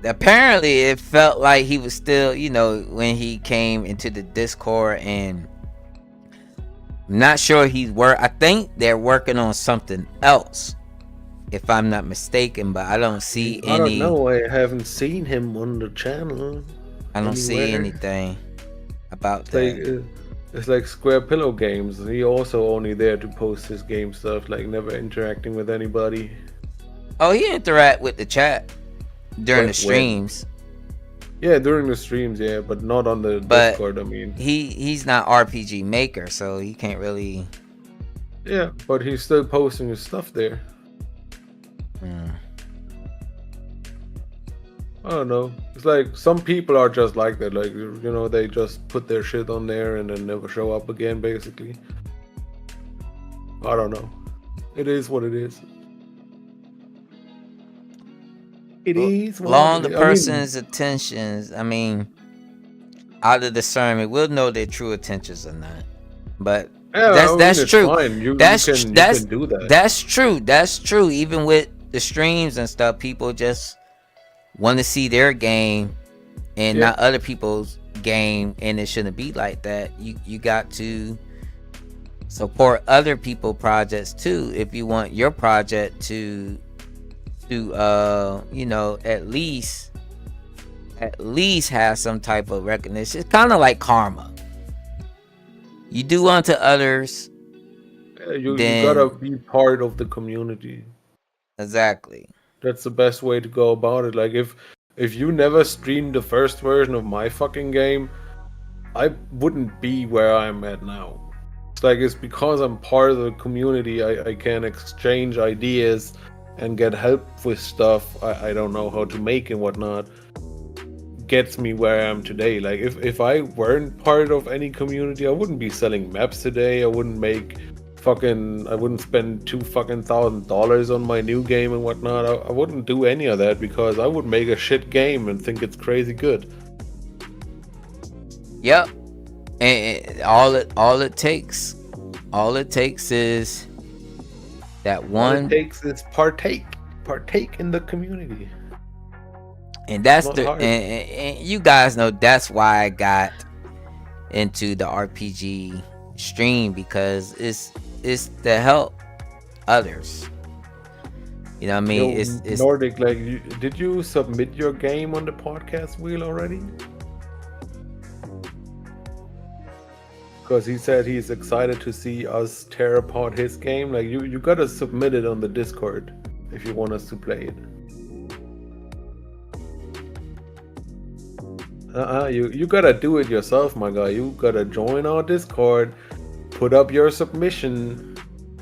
apparently it felt like he was still, when he came into the Discord, and I'm not sure I think they're working on something else, if I'm not mistaken, but I don't see any. I don't know. I haven't seen him on the channel. I don't see anything about that. It's like Square Pillow Games. He also only there to post his game stuff, like never interacting with anybody. Oh, he interact with the chat during the streams. Yeah, during the streams, yeah, but not on the Discord. I mean, he's not RPG Maker, so he can't really. Yeah, but he's still posting his stuff there. I don't know. It's like some people are just like that. Like, they just put their shit on there and then never show up again, basically. I don't know. It is what it is. It is what long it the is. person's intentions, out of discernment, we'll know their true intentions or not. But that's true. Fine. You can do that. That's true. That's true. Even with the streams and stuff, people just want to see their game and not other people's game, and it shouldn't be like that. You got to support other people's projects too if you want your project to at least have some type of recognition. It's kind of like karma. You do unto others. You gotta be part of the community. Exactly. That's the best way to go about it. Like, if you never streamed the first version of my fucking game, I wouldn't be where I'm at now. It's because I'm part of the community. I can exchange ideas and get help with stuff I don't know how to make and whatnot. Gets me where I am today. Like, if I weren't part of any community, I wouldn't be selling maps today. I wouldn't spend $2,000 on my new game and whatnot. I wouldn't do any of that because I would make a shit game and think it's crazy good. Yep. And all it takes is That All it one, takes is partake in the community. and It's that's not the hard. and you guys know that's why I got into the RPG stream, because it's to help others. You know what I mean? Yo, It's Nordic, like, did you submit your game on the podcast wheel already? Because he said he's excited to see us tear apart his game. Like, you gotta submit it on the Discord if you want us to play it. You gotta do it yourself, my guy. You gotta join our Discord, put up your submission,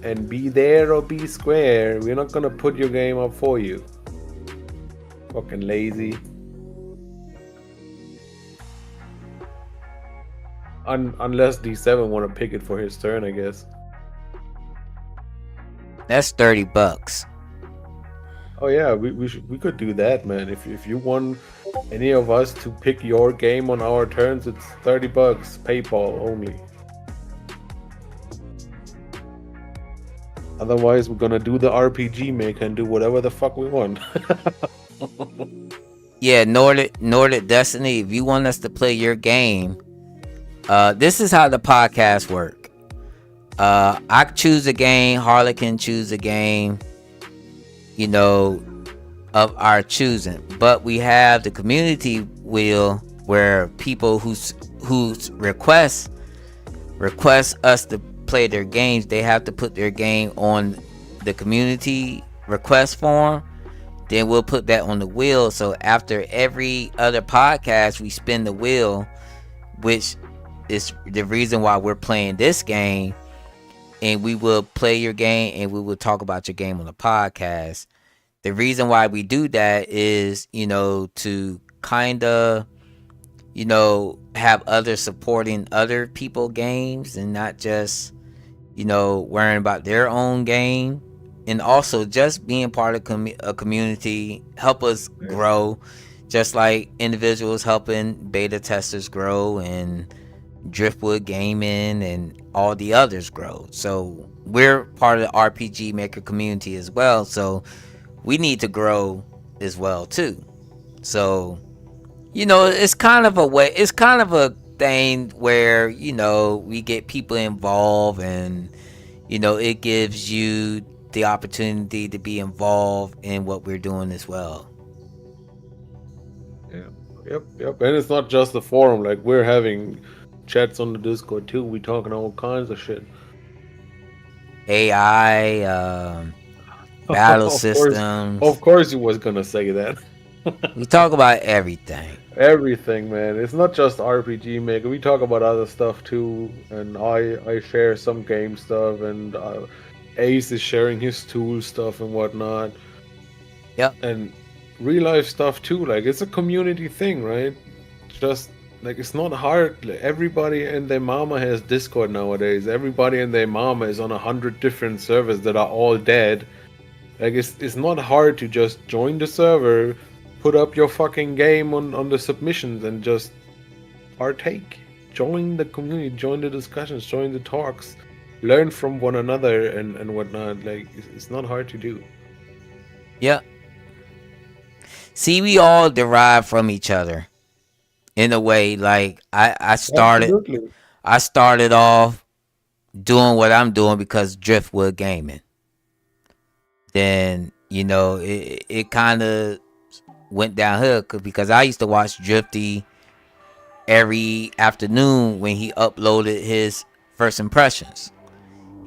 and be there or be square. We're not gonna put your game up for you. Fucking lazy. Unless D7 want to pick it for his turn, I guess. that's $30. Oh yeah, we could do that, man. If you want any of us to pick your game on our turns, it's $30, PayPal only. Otherwise, we're gonna do the RPG maker and do whatever the fuck we want. Yeah, Nordic Destiny. If you want us to play your game, this is how the podcast work. I choose a game. Harley can choose a game. You know, of our choosing, but we have the community wheel where people whose request us to play their games, they have to put their game on the community request form. Then we'll put that on the wheel. So after every other podcast, we spin the wheel, which is the reason why we're playing this game. And we will play your game and we will talk about your game on the podcast. The reason why we do that is, to kind of, have others supporting other people games and not just, worrying about their own game. And also just being part of a community, help us grow, just like individuals helping beta testers grow and Driftwood Gaming and all the others grow. So we're part of the RPG maker community as well. So we need to grow as well too. So, it's kind of a thing where, we get people involved and, it gives you the opportunity to be involved in what we're doing as well. Yeah. Yep. And it's not just the forum. Like, we're having chats on the Discord too. We talking all kinds of shit. AI, battle systems. Of course, you was gonna say that. We talk about everything. Everything, man. It's not just RPG Maker. We talk about other stuff too. And I share some game stuff, and Ace is sharing his tool stuff and whatnot. Yep. And real life stuff too. Like, it's a community thing, right? Just like, it's not hard. Like, everybody and their mama has Discord nowadays. Everybody and their mama is on 100 different servers that are all dead. Like, it's not hard to just join the server, put up your fucking game on the submissions, and just partake. Join the community, join the discussions, join the talks, learn from one another and whatnot. Like, it's not hard to do. Yep. See, we all derive from each other in a way. Like, I started off doing what I'm doing because Driftwood Gaming. Then, it kind of went downhill because I used to watch Drifty every afternoon when he uploaded his first impressions.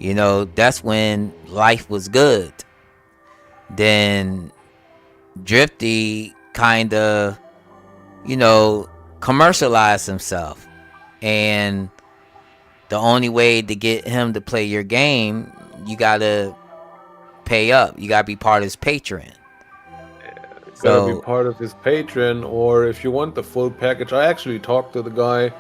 That's when life was good. Then Drifty kind of, commercialized himself. And the only way to get him to play your game, you gotta pay up. You gotta be part of his Patreon. Gotta be part of his Patreon, or if you want the full package, I actually talked to the guy,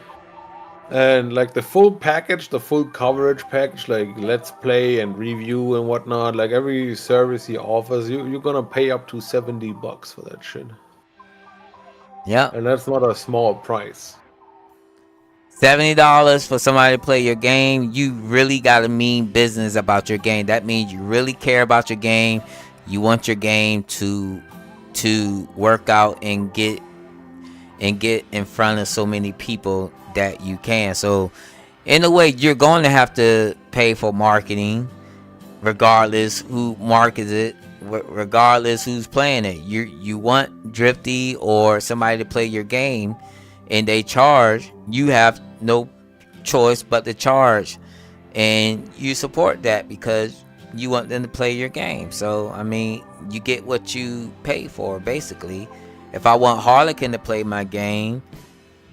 and like the full package, the full coverage package, like let's play and review and whatnot, like every service he offers, you're gonna pay up to $70 for that shit. Yeah. And that's not a small price. $70 for somebody to play your game, you really gotta mean business about your game. That means you really care about your game. You want your game to work out and get in front of so many people that you can. So in a way, you're going to have to pay for marketing, regardless who markets it, regardless who's playing it. You want Drifty or somebody to play your game, and they charge. You have no choice but to charge, and you support that because you want them to play your game. So I mean, you get what you pay for, basically. If I want Harlequin to play my game,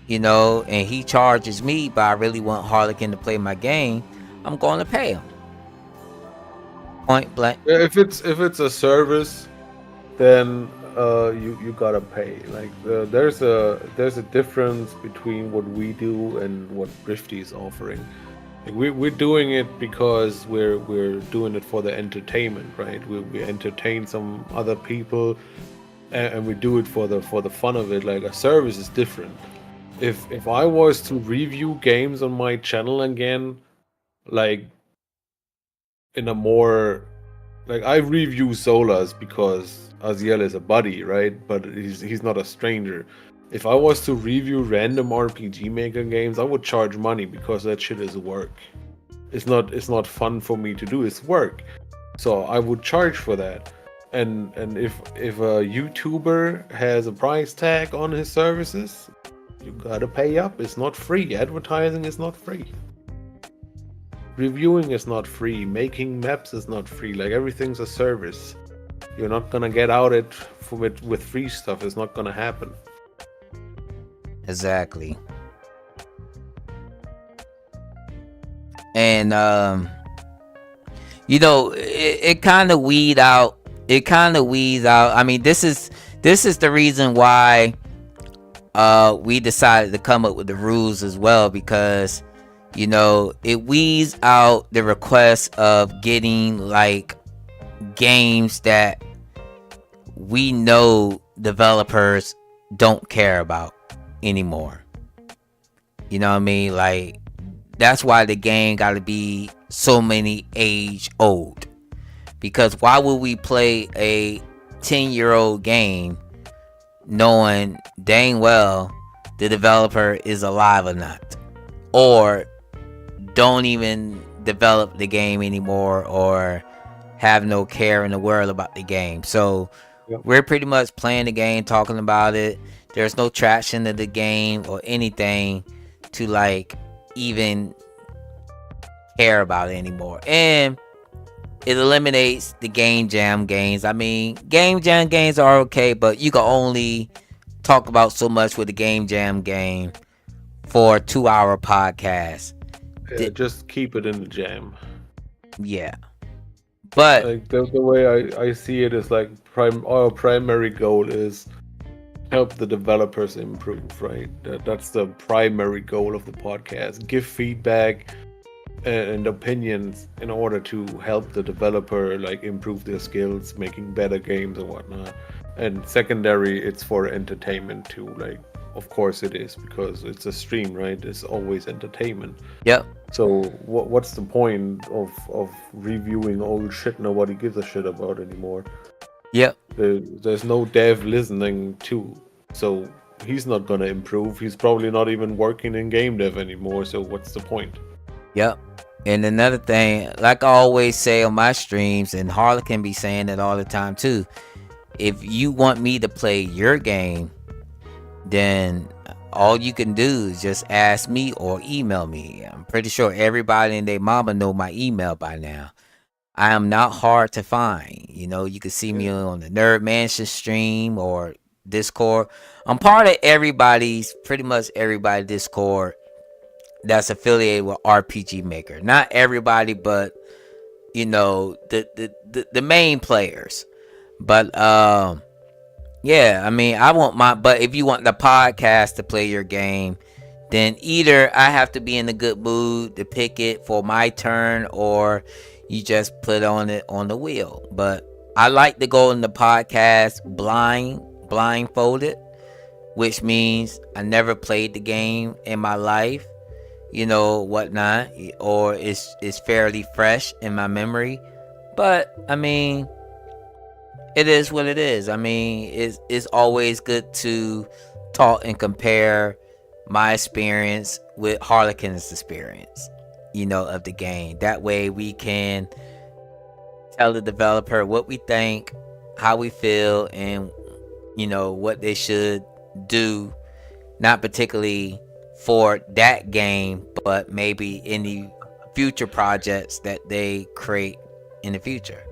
and he charges me, but I really want Harlequin to play my game, I'm going to pay him. Point blank. If it's a service, then you gotta pay. Like there's a difference between what we do and what Drifty is offering. Like we're doing it because we're doing it for the entertainment, right? We entertain some other people, and we do it for the fun of it. Like a service is different. If I was to review games on my channel again, like in a more, like, I review Solas because Aziel is a buddy, right? But he's not a stranger. If I was to review random RPG Maker games, I would charge money because that shit is work. It's not fun for me to do. It's work. So I would charge for that. And if a YouTuber has a price tag on his services, you gotta pay up. It's not free. Advertising is not free. Reviewing is not free. Making maps is not free. Like, everything's a service. You're not gonna get out it with free stuff. It's not gonna happen. Exactly. And it kind of weed out. It kind of weeds out. I mean, this is the reason why we decided to come up with the rules as well, because it weeds out the request of getting like games that we know developers don't care about anymore. You know what I mean? Like, that's why the game got to be so many age old. Because why would we play a 10-year-old game knowing dang well the developer is alive or not, or don't even develop the game anymore, or have no care in the world about the game? So we're pretty much playing the game, talking about it. There's no traction to the game or anything to like even care about it anymore. And it eliminates the game jam games. I mean, game jam games are okay, but you can only talk about so much with a game jam game for a 2-hour podcast. Yeah, just keep it in the jam. Yeah. But like the way I see it is like our primary goal is help the developers improve, right? That's the primary goal of the podcast. Give feedback and opinions in order to help the developer like improve their skills, making better games and whatnot. And secondary, it's for entertainment too. Like, of course it is, because it's a stream, right? It's always entertainment. Yep. So what's the point of reviewing old shit nobody gives a shit about anymore? Yep. There's no dev listening to, so he's not gonna improve. He's probably not even working in game dev anymore, so what's the point? Yep. And another thing, like I always say on my streams, and Harlequin be saying it all the time too, if you want me to play your game, then all you can do is just ask me or email me. I'm pretty sure everybody and their mama know my email by now. I am not hard to find. You can see me on the Nerd Mansion stream or Discord. I'm part of pretty much everybody Discord that's affiliated with RPG Maker. Not everybody, but the main players. But yeah, I mean, but if you want the podcast to play your game, then either I have to be in a good mood to pick it for my turn, or you just put on it on the wheel. But I like to go in the podcast blindfolded, which means I never played the game in my life. whatnot, or it's fairly fresh in my memory. But I mean, it is what it is. I mean, it's always good to talk and compare my experience with Harlequin's experience, of the game. That way we can tell the developer what we think, how we feel, and what they should do, not particularly for that game, but maybe any future projects that they create in the future.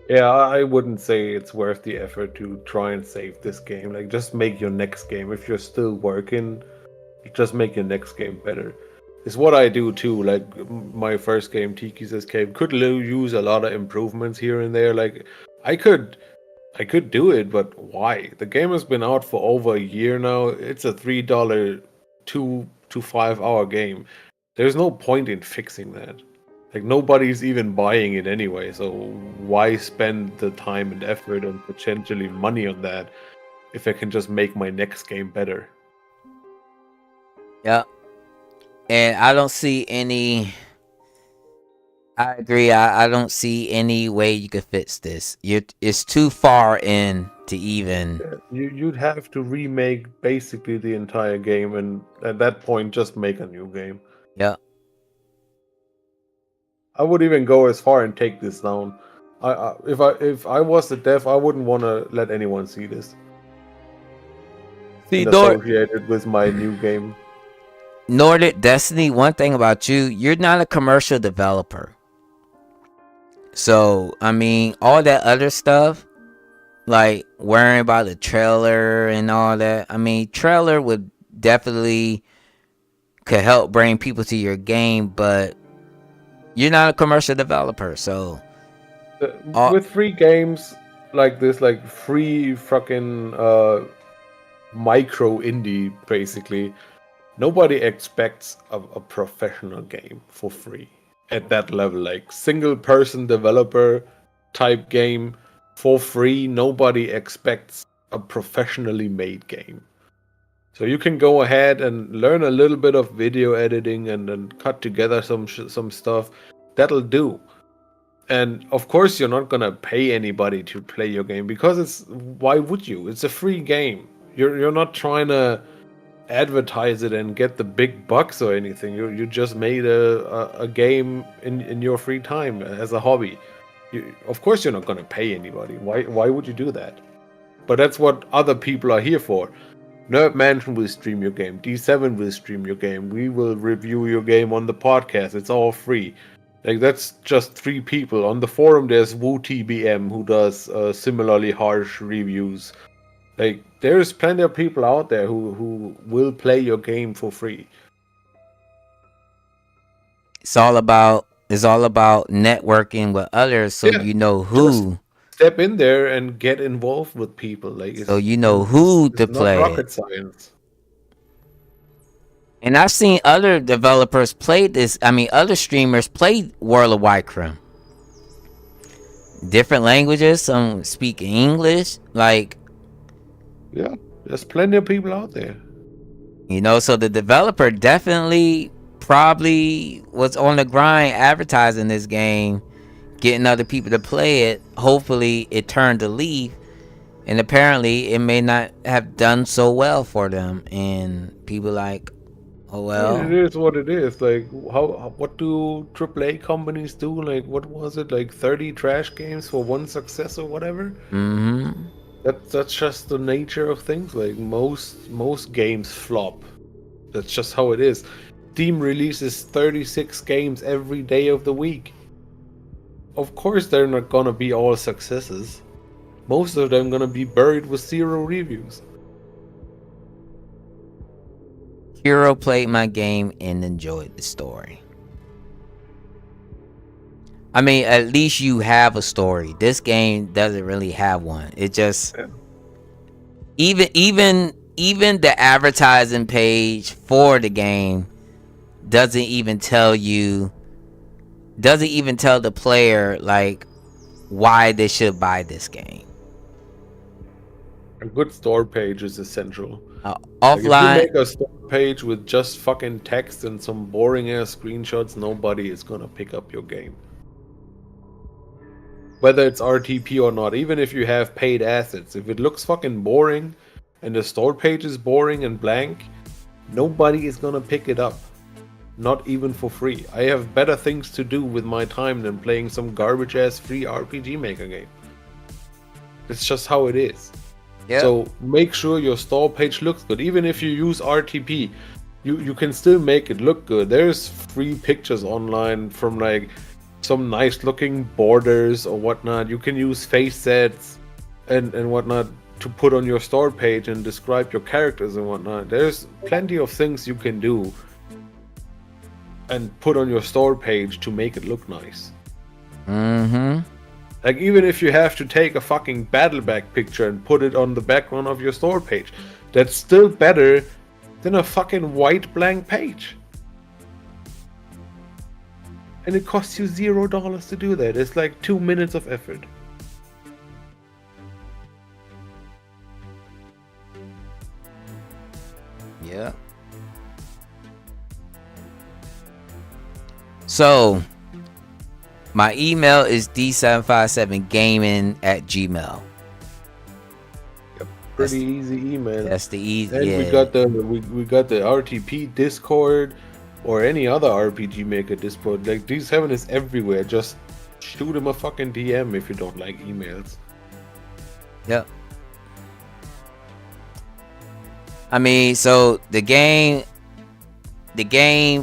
Yeah, I wouldn't say it's worth the effort to try and save this game. Like, just make your next game. If you're still working, just make your next game better. It's what I do too. Like, my first game, Tiki's Escape, could use a lot of improvements here and there. Like, I could do it, but why? The game has been out for over a year now. It's a $3 2 to 5 hour game. There's no point in fixing that. Like, nobody's even buying it anyway, so why spend the time and effort and potentially money on that if I can just make my next game better? Yeah. And I don't see any. I agree. I don't see any way you could fix this. It's too far in to even. You'd have to remake basically the entire game, and at that point, just make a new game. Yeah. I would even go as far and take this down. If I was the dev, I wouldn't want to let anyone see this. See, associated with my new game. Nordic Destiny, one thing about you're not a commercial developer. So, I mean, all that other stuff, like worrying about the trailer and all that, I mean, trailer would definitely could help bring people to your game, but you're not a commercial developer, so with free games like this, like free fucking micro indie, basically, nobody expects a professional game for free at that level. Like, single person developer type game for free, nobody expects a professionally made game. So you can go ahead and learn a little bit of video editing and then cut together some stuff. That'll do. And of course, you're not gonna pay anybody to play your game, because why would you? It's a free game. You're not trying to advertise it and get the big bucks or anything. You just made a game in your free time as a hobby. Of course, you're not gonna pay anybody. Why would you do that? But that's what other people are here for. Nerd Mansion will stream your game. D7 will stream your game. We will review your game on the podcast. It's all free. Like, that's just 3 people. On the forum, there's WooTBM, who does similarly harsh reviews. Like, there's plenty of people out there who will play your game for free. It's all about networking with others, so you know who. Step in there and get involved with people. Like, so you know who to play. Not rocket science. And I've seen other developers play this. I mean, other streamers play World of Wykrim. Different languages. Some speak English. Like, yeah, there's plenty of people out there. So the developer definitely probably was on the grind advertising this game, getting other people to play it. Hopefully it turned a leaf, and apparently it may not have done so well for them, and people like, oh well. It is what it is. Like, what do AAA companies do? Like, what was it, like 30 trash games for one success or whatever? Mm-hmm. That's just the nature of things. Like, most games flop. That's just how it is. Steam releases 36 games every day of the week. Of course they're not gonna be all successes. Most of them gonna be buried with 0 reviews. Hero played my game and enjoyed the story. I mean, at least you have a story. This game doesn't really have one. It just even the advertising page for the game doesn't even tell the player like why they should buy this game. A good store page is essential. Like if you Offline. make a store page with just fucking text and some boring ass screenshots, nobody is gonna pick up your game. Whether it's RTP or not, even if you have paid assets, if it looks fucking boring and the store page is boring and blank, nobody is gonna pick it up. Not even for free. I have better things to do with my time than playing some garbage ass free RPG Maker game. It's just how it is. Yep. So make sure your store page looks good. Even if you use RTP, you can still make it look good. There's free pictures online from like some nice looking borders or whatnot. You can use face sets and whatnot to put on your store page and describe your characters and whatnot. There's plenty of things you can do and put on your store page to make it look nice. Mm-hmm. Like even if you have to take a fucking battleback picture and put it on the background of your store page, that's still better than a fucking white blank page. And it costs you $0 to do that. It's like 2 minutes of effort. Yeah. So my email is d757gaming@gmail. Pretty easy email. That's the easy. And yeah. we got the RTP Discord or any other RPG Maker Discord. Like D7 is everywhere. Just shoot him a fucking DM if you don't like emails. Yep. I mean, so the game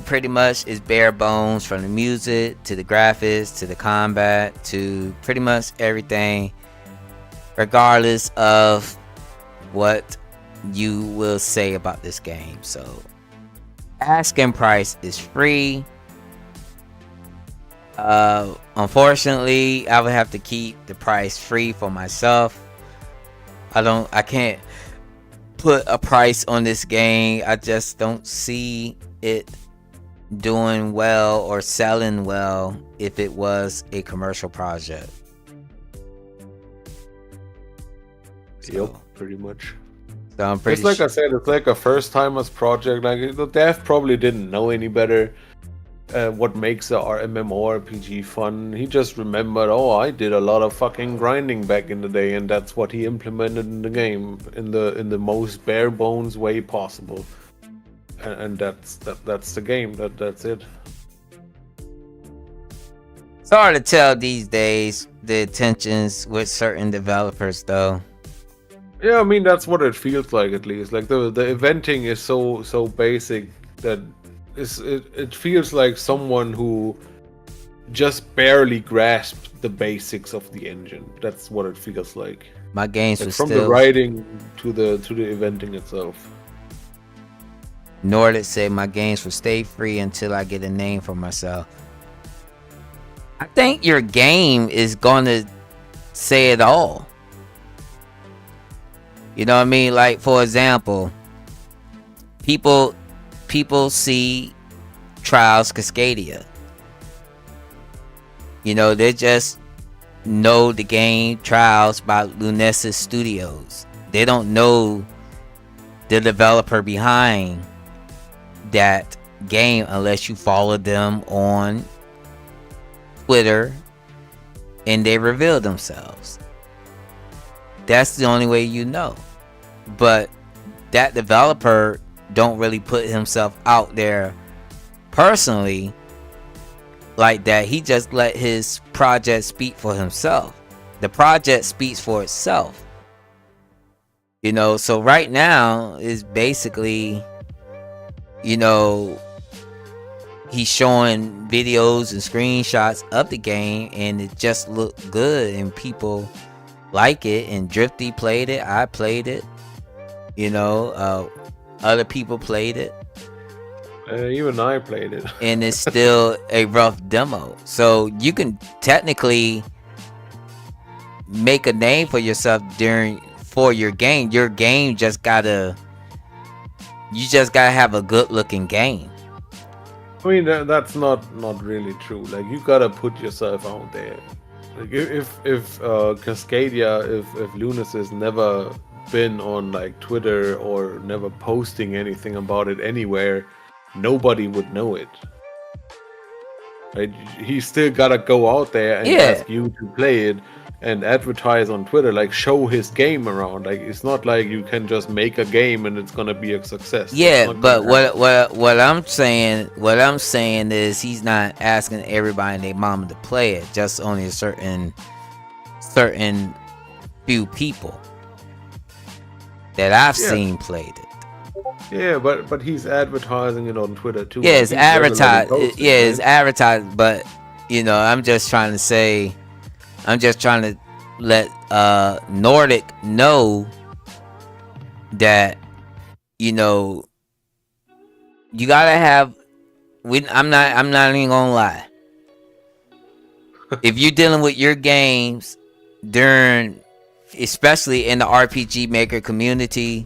pretty much is bare bones, from the music to the graphics to the combat to pretty much everything, regardless of what you will say about this game. So asking price is free. Unfortunately, I would have to keep the price free for myself. I can't put a price on this game. I just don't see it doing well or selling well if it was a commercial project. Yep, pretty much. So I'm pretty It's like I said, it's like a first timer's project. Like the dev probably didn't know any better. What makes a MMORPG fun? He just remembered, oh, I did a lot of fucking grinding back in the day, and that's what he implemented in the game in the most bare bones way possible. And that's the game. That's it. It's hard to tell these days the intentions with certain developers, though. Yeah, I mean that's what it feels like, at least. Like the eventing is so basic that it feels like someone who just barely grasped the basics of the engine. That's what it feels like. My games Like was from still. the writing to the eventing itself. Nordic said my games will stay free until I get a name for myself. I think your game is gonna say it all. You know what I mean? Like, for example, people see Trials Cascadia. You know, they just know the game Trials by Lunesis Studios. They don't know the developer behind that game unless you follow them on Twitter and they reveal themselves. That's the only way you know. But that developer don't really put himself out there personally like that. He just let his project speak for himself. The project speaks for itself. You know, so right now is basically, you know, he's showing videos and screenshots of the game and it just looked good and people like it, and Drifty played it, I played it, you know, other people played it, even I played it, and it's still a rough demo. So you can technically make a name for yourself for your game. Your game just gotta have a good looking game. I mean that's not really true. Like you gotta put yourself out there. Like if Cascadia, if Lunesis never been on like Twitter or never posting anything about it anywhere, nobody would know it. Right? He still gotta go out there and ask you to play it and advertise on Twitter, like show his game around. Like it's not like you can just make a game and it's gonna be a success. Yeah, but what I'm saying is he's not asking everybody and their mama to play it, just only a certain few people that I've seen played it. Yeah, but he's advertising it on Twitter too. Yeah, it's advertised. It's advertised. But I'm just trying to let Nordic know that you gotta have. I'm not even gonna lie. If you're dealing with your games especially in the RPG Maker community,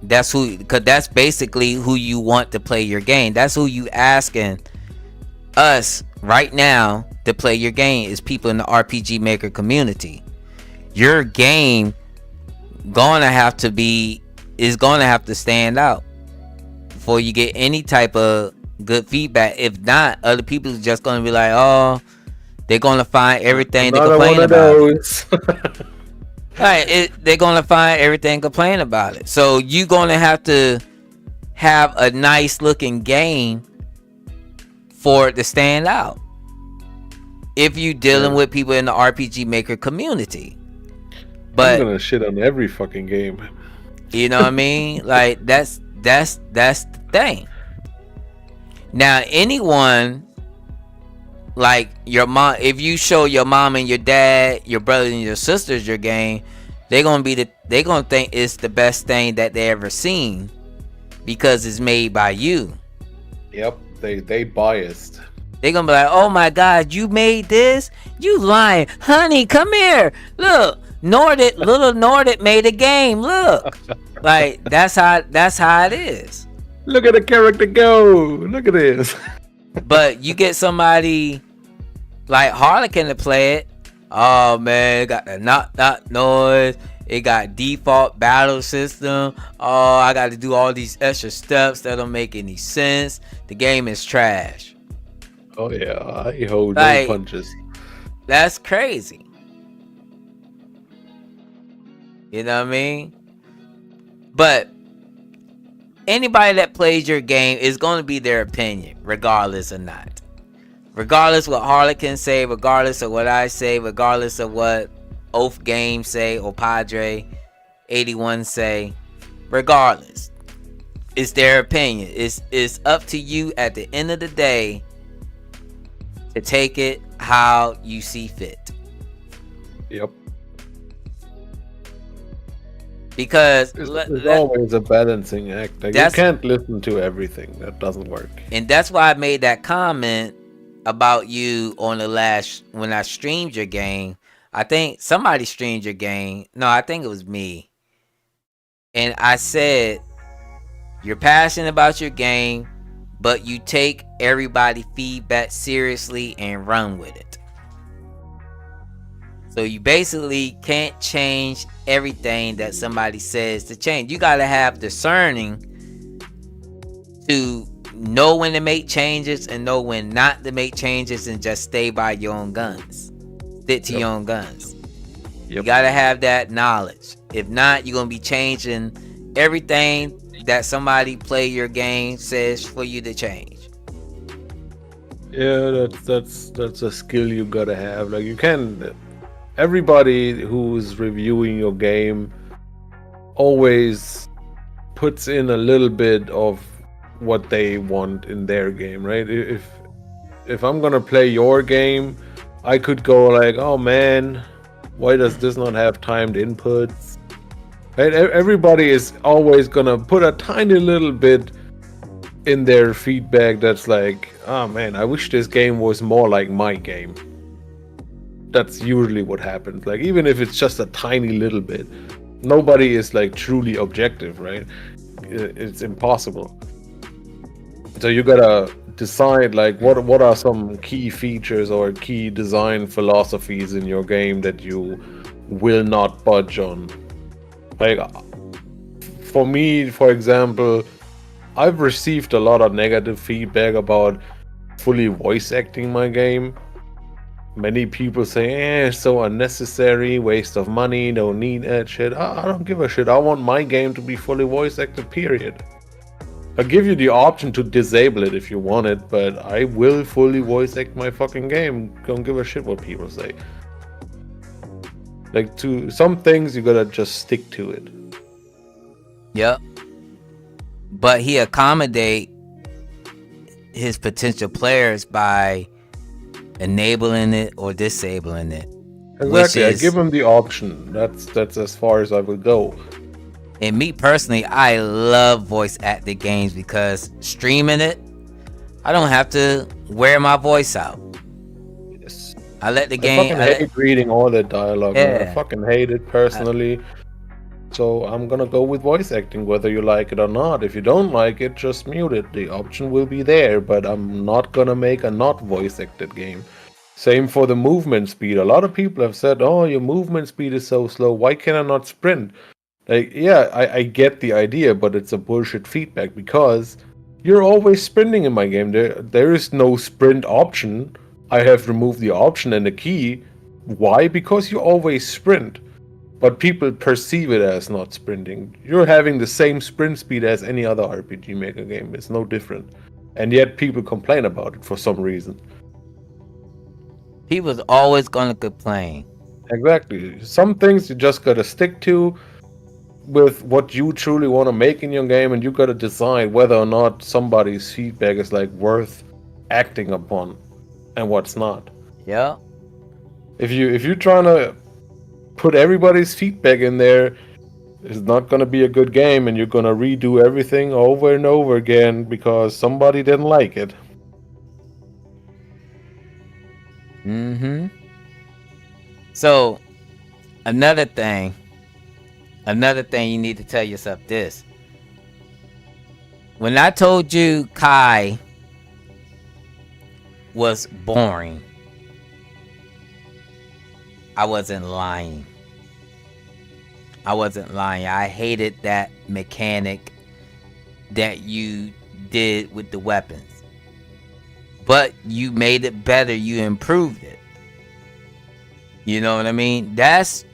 because that's basically who you want to play your game. That's who you asking us right now to play your game, is people in the RPG Maker community. Your game is gonna have to stand out before you get any type of good feedback. If not, other people are just gonna be like, oh, they're gonna find everything to complain about. Right, they're gonna find everything complain about it. So you're gonna have to have a nice looking game for it to stand out. If you're dealing with people in the RPG Maker community, but I'm gonna shit on every fucking game. You know what I mean? Like that's the thing. Now, anyone like your mom, if you show your mom and your dad, your brother and your sisters your game, they're gonna think it's the best thing that they ever seen because it's made by you. Yep, they biased. They're gonna be like, oh my god, you made this? You lying. Honey, come here. Look, little Nordic made a game. Look. Like that's how it is. Look at the character go. Look at this. But you get somebody like Harlequin to play it. Oh man, it got the knock noise. It got default battle system. Oh, I got to do all these extra steps that don't make any sense. The game is trash. Oh yeah, I hold no punches. That's crazy. You know what I mean? But anybody that plays your game is going to be their opinion, regardless or not. Regardless what Harlequin say, regardless of what I say, regardless of what Oath Games say or Padre 81 say, regardless, it's their opinion. It's up to you at the end of the day to take it how you see fit. Yep. Because it's always a balancing act. Like, you can't listen to everything. That doesn't work. And that's why I made that comment about you on the last, when I streamed your game. I think somebody streamed your game. No, I think it was me. And I said, you're passionate about your game, but you take everybody feedback seriously and run with it. So you basically can't change everything that somebody says to change. You got to have discerning to know when to make changes and know when not to make changes, and just stay by your own guns. Stick to your own guns. You got to have that knowledge. If not, you're going to be changing everything that somebody play your game says for you to change. Yeah, that's a skill you got to have. Like, you can... Everybody who's reviewing your game always puts in a little bit of what they want in their game, right? If I'm gonna play your game, I could go like, oh man, why does this not have timed inputs? Right? Everybody is always gonna put a tiny little bit in their feedback that's like, oh man, I wish this game was more like my game. That's usually what happens. Like, even if it's just a tiny little bit, nobody is like truly objective, right? It's impossible. So you gotta decide like what are some key features or key design philosophies in your game that you will not budge on. Like, for me, for example, I've received a lot of negative feedback about fully voice acting my game. Many people say, it's so unnecessary, waste of money, don't need that shit. I don't give a shit. I want my game to be fully voice acted, period. I'll give you the option to disable it if you want it, but I will fully voice act my fucking game. Don't give a shit what people say. Like, to some things, you gotta just stick to it. Yep. But he accommodate his potential players by enabling it or disabling it. Exactly, I give him the option. That's as far as I will go. And me personally, I love voice acted games because streaming it, I don't have to wear my voice out. Yes. I let the game. I fucking hate reading all that dialogue. Yeah. I fucking hate it personally. So I'm gonna go with voice acting, whether you like it or not. If you don't like it, just mute it. The option will be there, but I'm not gonna make a not voice acted game. Same for the movement speed. A lot of people have said, oh, your movement speed is so slow. Why can I not sprint? Like, yeah, I get the idea, but it's a bullshit feedback because you're always sprinting in my game. There is no sprint option. I have removed the option and the key. Why? Because you always sprint. But people perceive it as not sprinting. You're having the same sprint speed as any other RPG Maker game. It's no different. And yet people complain about it for some reason. People's always gonna complain. Exactly. Some things you just gotta stick to with what you truly want to make in your game, and you gotta decide whether or not somebody's feedback is like worth acting upon and what's not. Yeah. If you're trying to put everybody's feedback in there, it's not gonna be a good game, and you're gonna redo everything over and over again because somebody didn't like it. So another thing you need to tell yourself this. When I told you Kai was boring, I wasn't lying. I hated that mechanic that you did with the weapons. But you made it better, you improved it. You know what I mean? That's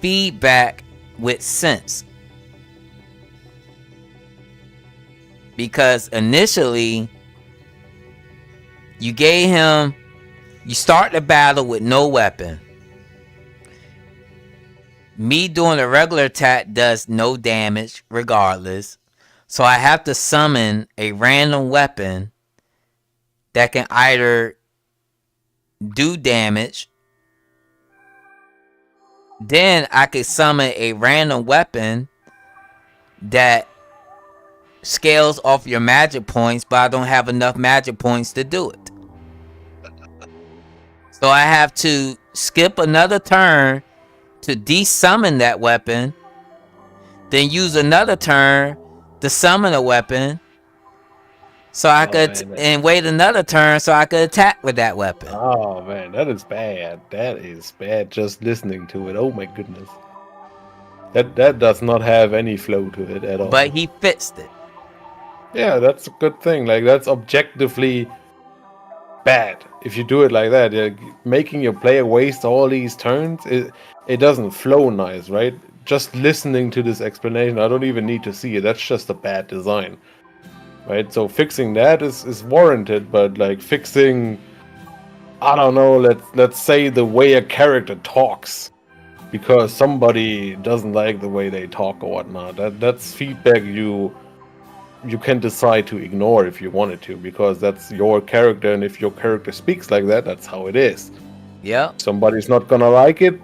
feedback with sense. Because initially, you start the battle with no weapon. Me doing a regular attack does no damage regardless. So I have to summon a random weapon that can either do damage. Then I could summon a random weapon that scales off your magic points, but I don't have enough magic points to do it. So I have to skip another turn to desummon that weapon, then use another turn to summon a weapon, so I could and wait another turn so I could attack with that weapon. Oh man, that is bad. That is bad. Just listening to it. Oh my goodness. That does not have any flow to it at all. But he fixed it. Yeah, that's a good thing. Like, that's objectively bad if you do it like that. Making your player waste all these turns, it doesn't flow nice, right? Just listening to this explanation, I don't even need to see it. That's just a bad design, right? So fixing that is warranted, but like fixing, I don't know, let's say the way a character talks because somebody doesn't like the way they talk or whatnot. That's feedback you can decide to ignore if you wanted to, because that's your character, and if your character speaks like that, that's how it is. Yeah. Somebody's not gonna like it.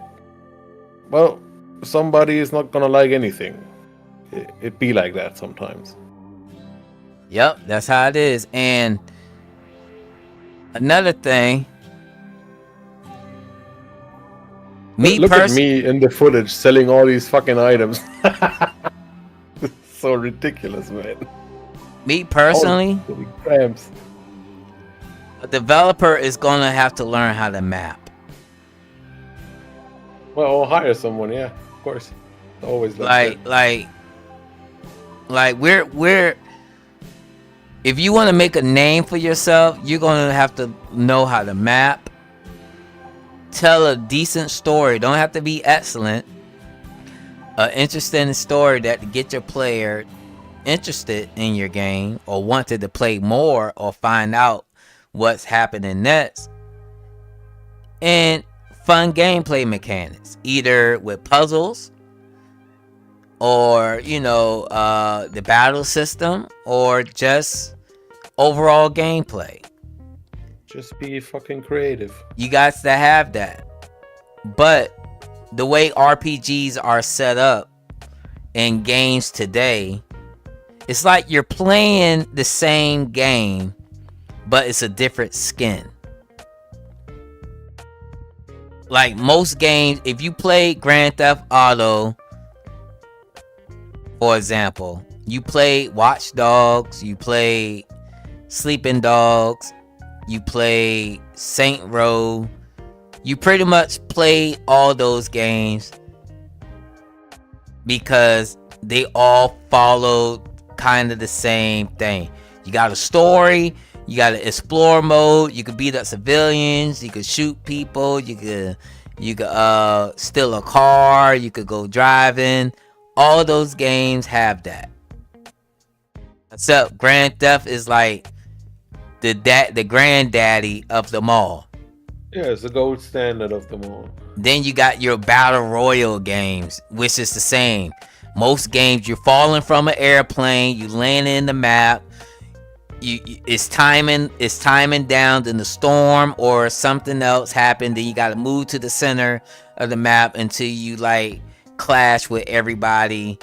Well, somebody is not gonna like anything. It be like that sometimes. Yep, that's how it is. And another thing, look at me in the footage selling all these fucking items. It's so ridiculous, man. Me personally, a developer is gonna have to learn how to map. Well, or hire someone, yeah. Of course. Always like like we're if you want to make a name for yourself, you're gonna have to know how to map, tell a decent story. Don't have to be excellent. An interesting story that to get your player interested in your game or wanted to play more or find out what's happening next. And fun gameplay mechanics, either with puzzles or the battle system or just overall gameplay. Just be fucking creative. You got to have that. But the way RPGs are set up in games today, it's like you're playing the same game, but it's a different skin. Like most games, if you play Grand Theft Auto, for example, you play Watch Dogs, you play Sleeping Dogs, you play Saint Row, you pretty much play all those games because they all follow kind of the same thing. You got a story, you got an explore mode, you could beat up civilians, you could shoot people, you could steal a car, you could go driving. All those games have that. Except Grand Theft is like the granddaddy of them all. Yeah, it's the gold standard of them all. Then you got your battle royale games, which is the same. Most games, you're falling from an airplane, you land in the map, it's timing down, then the storm or something else happened, then you got to move to the center of the map until you like clash with everybody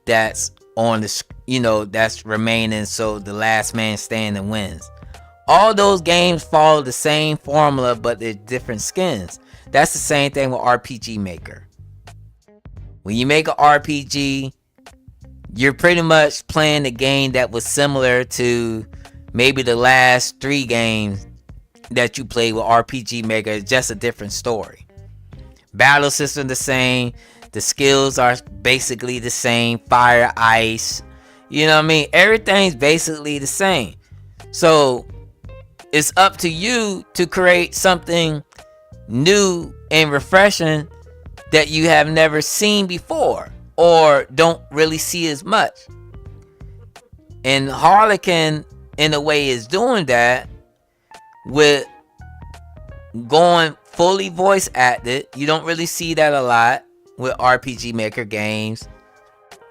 that's on the that's remaining, so the last man standing wins. All those games follow the same formula, but they're different skins. That's the same thing with RPG Maker. When you make an RPG, you're pretty much playing a game that was similar to maybe the last 3 games that you played with RPG Maker. It's just a different story. Battle system the same. The skills are basically the same. Fire, ice. You know what I mean? Everything's basically the same. So it's up to you to create something new and refreshing that you have never seen before or don't really see as much. And Harlequin, in a way, is doing that with going fully voice acted. You don't really see that a lot with RPG Maker games.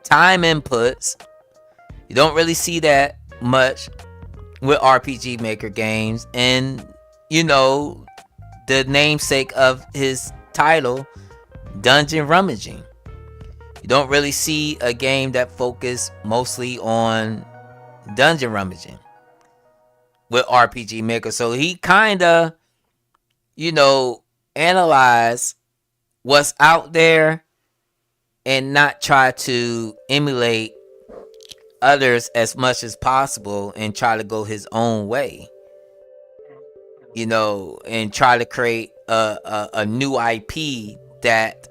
Time inputs, you don't really see that much with RPG Maker games. And the namesake of his title, dungeon rummaging, you don't really see a game that focus mostly on dungeon rummaging with RPG Maker. So he kind of analyze what's out there and not try to emulate others as much as possible and try to go his own way, and try to create a new IP that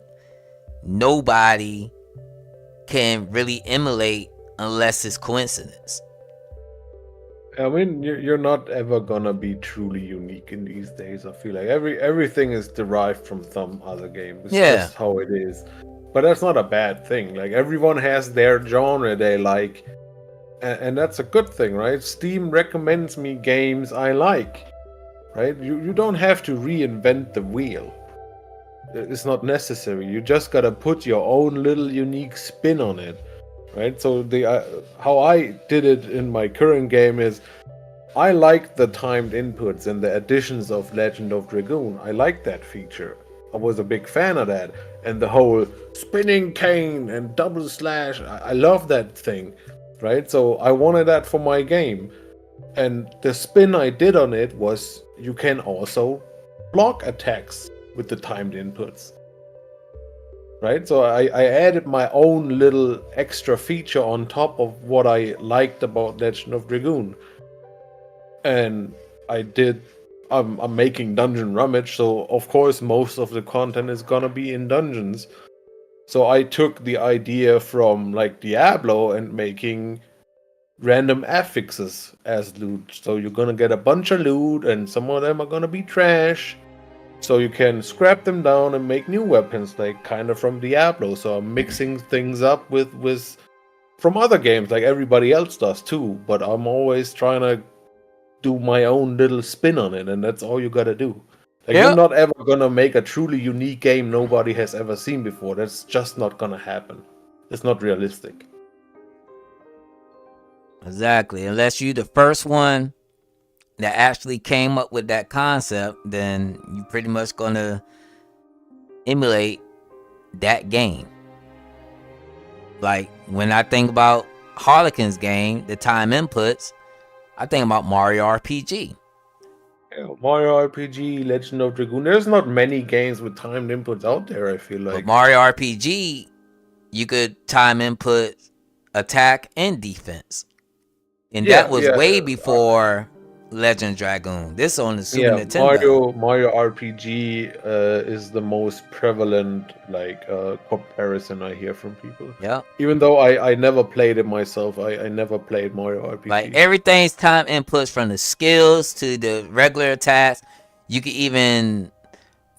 nobody can really emulate unless it's coincidence. I mean, you're not ever gonna be truly unique in these days. I feel like everything is derived from some other game. It's just how it is. But that's not a bad thing. Like, everyone has their genre they like, and that's a good thing, right? Steam recommends me games I like, right? You don't have to reinvent the wheel. It's not necessary. You just gotta put your own little unique spin on it. Right, so how I did it in my current game is I like the timed inputs and the additions of Legend of Dragoon. I like that feature. I was a big fan of that, and the whole spinning cane and double slash. I love that thing, right? So I wanted that for my game, and the spin I did on it was you can also block attacks with the timed inputs. Right, so I added my own little extra feature on top of what I liked about Legend of Dragoon. And I'm making dungeon rummage, so of course most of the content is gonna be in dungeons. So I took the idea from like Diablo and making random affixes as loot. So you're gonna get a bunch of loot, and some of them are gonna be trash. So you can scrap them down and make new weapons, like kind of from Diablo. So I'm mixing things up with from other games, like everybody else does too. But I'm always trying to do my own little spin on it, and that's all you gotta do. Like you're Yep. not ever gonna make a truly unique game nobody has ever seen before. That's just not gonna happen. It's not realistic. Exactly. Unless you the first one that actually came up with that concept, then you pretty much gonna emulate that game. Like when I think about Harlequin's game, the time inputs, I think about Mario RPG. Yeah, Mario RPG, Legend of Dragoon. There's not many games with timed inputs out there, I feel But like. Mario RPG, you could time input attack and defense. And that was way before Legend Dragoon. This on the Super Nintendo. Mario RPG is the most prevalent comparison I hear from people. Yeah. Even though I never played it myself, I never played Mario RPG. Like everything's time inputs from the skills to the regular attacks. You can even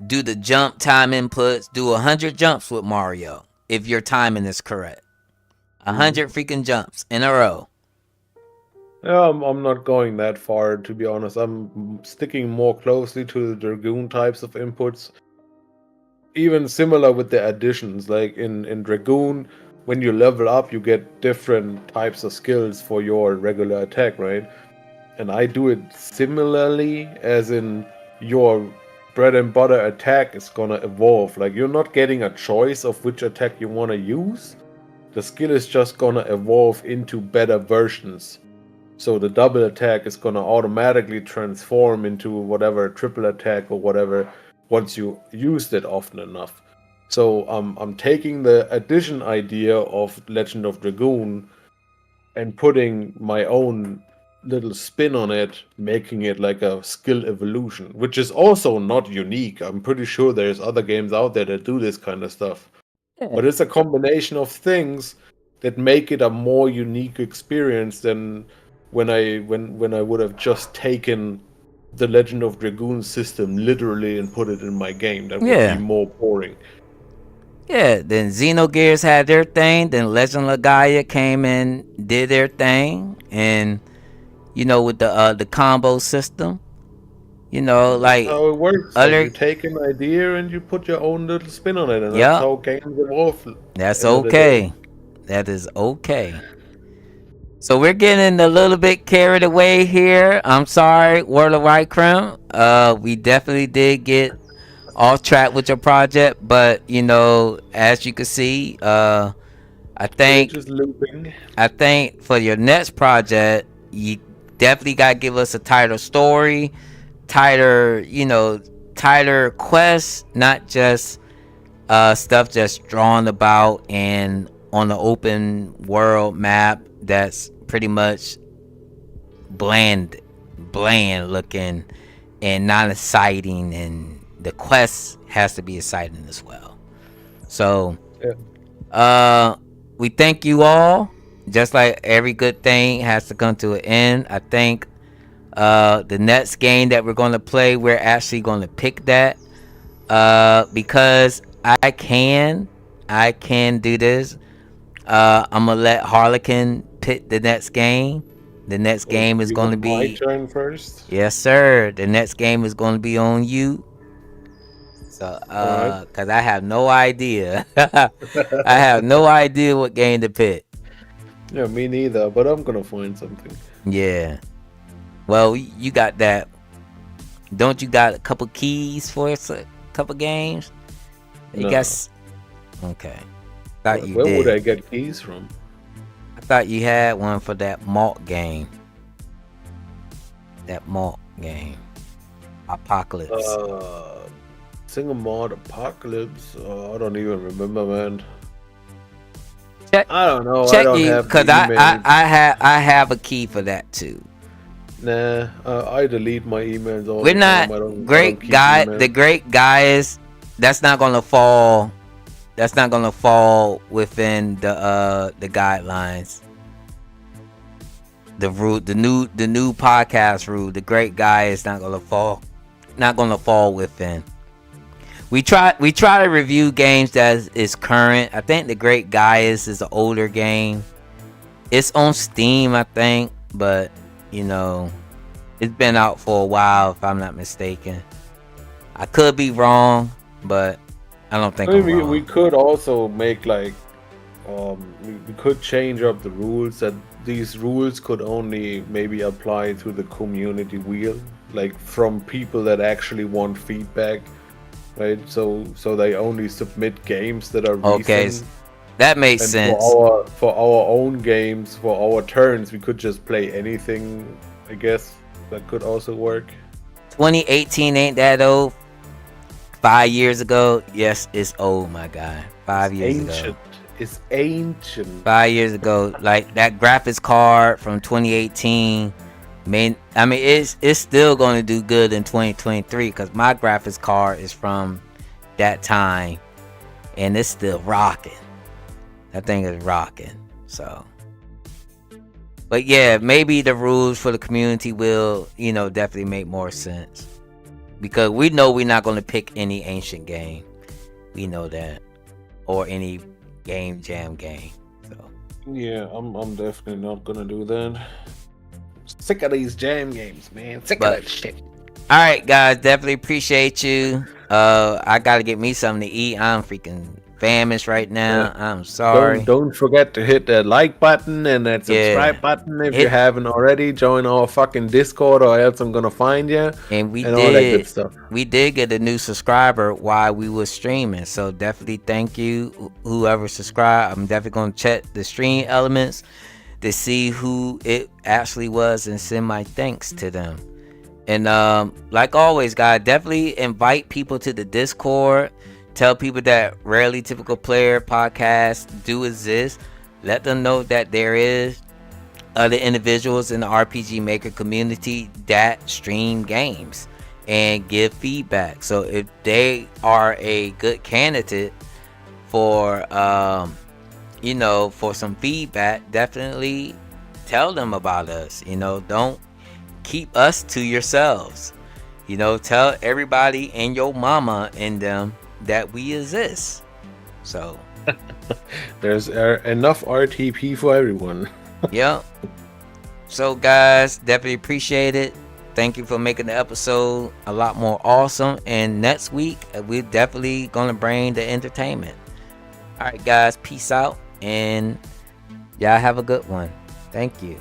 do the jump time inputs. Do 100 jumps with Mario if your timing is correct. 100 freaking jumps in a row. Yeah, I'm not going that far, to be honest. I'm sticking more closely to the Dragoon types of inputs. Even similar with the additions. Like in Dragoon, when you level up, you get different types of skills for your regular attack, right? And I do it similarly, as in your bread and butter attack is gonna evolve. Like you're not getting a choice of which attack you want to use. The skill is just gonna evolve into better versions. So the double attack is gonna automatically transform into whatever triple attack or whatever once you used it often enough. So I'm taking the addition idea of Legend of Dragoon and putting my own little spin on it, making it like a skill evolution, which is also not unique. I'm pretty sure there's other games out there that do this kind of stuff. Yeah. But it's a combination of things that make it a more unique experience than when I would have just taken the Legend of Dragoon system literally and put it in my game. That would be more boring. Yeah, then Xenogears had their thing, then Legend of Gaia came and did their thing, and you know, with the combo system, you know, like how it works. Like you take an idea and you put your own little spin on it, and that's how games evolve. That's okay. That is okay. So we're getting a little bit carried away here. I'm sorry, World of Wykrim. We definitely did get off track with your project, but you know, as you can see, I think for your next project, you definitely gotta give us a tighter story, tighter quests, not just stuff just drawn about and on the open world map that's pretty much bland looking and not exciting, and the quest has to be exciting as well. So we thank you all. Just like every good thing has to come to an end, I think the next game that we're going to play, we're actually going to pick that because I can do this. I'm gonna let Harlequin pick the next game. The next game is going to be my turn first. Yes, sir. The next game is going to be on you. So, because I have no idea. I have no idea what game to pick. Yeah, me neither. But I'm gonna find something. Yeah. Well, you got that. Don't you got a couple keys for a couple games? You got. Okay. Where would I get keys from? I thought you had one for that malt game. Apocalypse. Single mod Apocalypse. I don't even remember, man. I don't know. Check you, because I have a key for that too. Nah, I delete my emails all the time. We're not great guy. The great guy is that's not gonna fall That's not gonna fall within the guidelines. The rule, the new podcast rule. The great guy is not gonna fall within. We try to review games that is current. I think the Great Gaius is an older game. It's on Steam, I think, but you know, it's been out for a while if I'm not mistaken. I could be wrong, but I don't think I'm wrong. We could also make like we could change up the rules that these rules could only maybe apply to the community wheel, like from people that actually want feedback. Right, so they only submit games that are recent. Okay, that makes sense. For our own games, for our turns, we could just play anything. I guess that could also work. 2018 ain't that old. 5 years ago, yes, it's old, my guy. 5 years ago. It's ancient. 5 years ago, like that graphics card from 2018. It's still going to do good in 2023 because my graphics card is from that time and it's still rocking. That thing is rocking. So, but yeah, maybe the rules for the community will, definitely make more sense because we know we're not going to pick any ancient game. We know that, or any game jam game. So yeah, I'm definitely not gonna do that. Sick of these jam games, man. Sick of that shit. All right, guys, definitely appreciate you. I gotta get me something to eat. I'm freaking famished right now. Yeah. I'm sorry. Don't forget to hit that like button and that subscribe button if you haven't already. Join our fucking Discord, or else I'm gonna find you. And all that good stuff. We did get a new subscriber while we were streaming, so definitely thank you, whoever subscribed. I'm definitely gonna check the stream elements to see who it actually was and send my thanks to them. And like always, guys, definitely invite people to the Discord. Tell people that Rarely Typical Player podcasts do exist. Let them know that there is other individuals in the RPG Maker community that stream games and give feedback. So if they are a good candidate for for some feedback, definitely tell them about us. Don't keep us to yourselves. Tell everybody and your mama and them that we exist. So there's enough RTP for everyone. Yep. So guys, definitely appreciate it. Thank you for making the episode a lot more awesome. And next week we're definitely gonna bring the entertainment. All right, guys, peace out, and y'all have a good one. Thank you.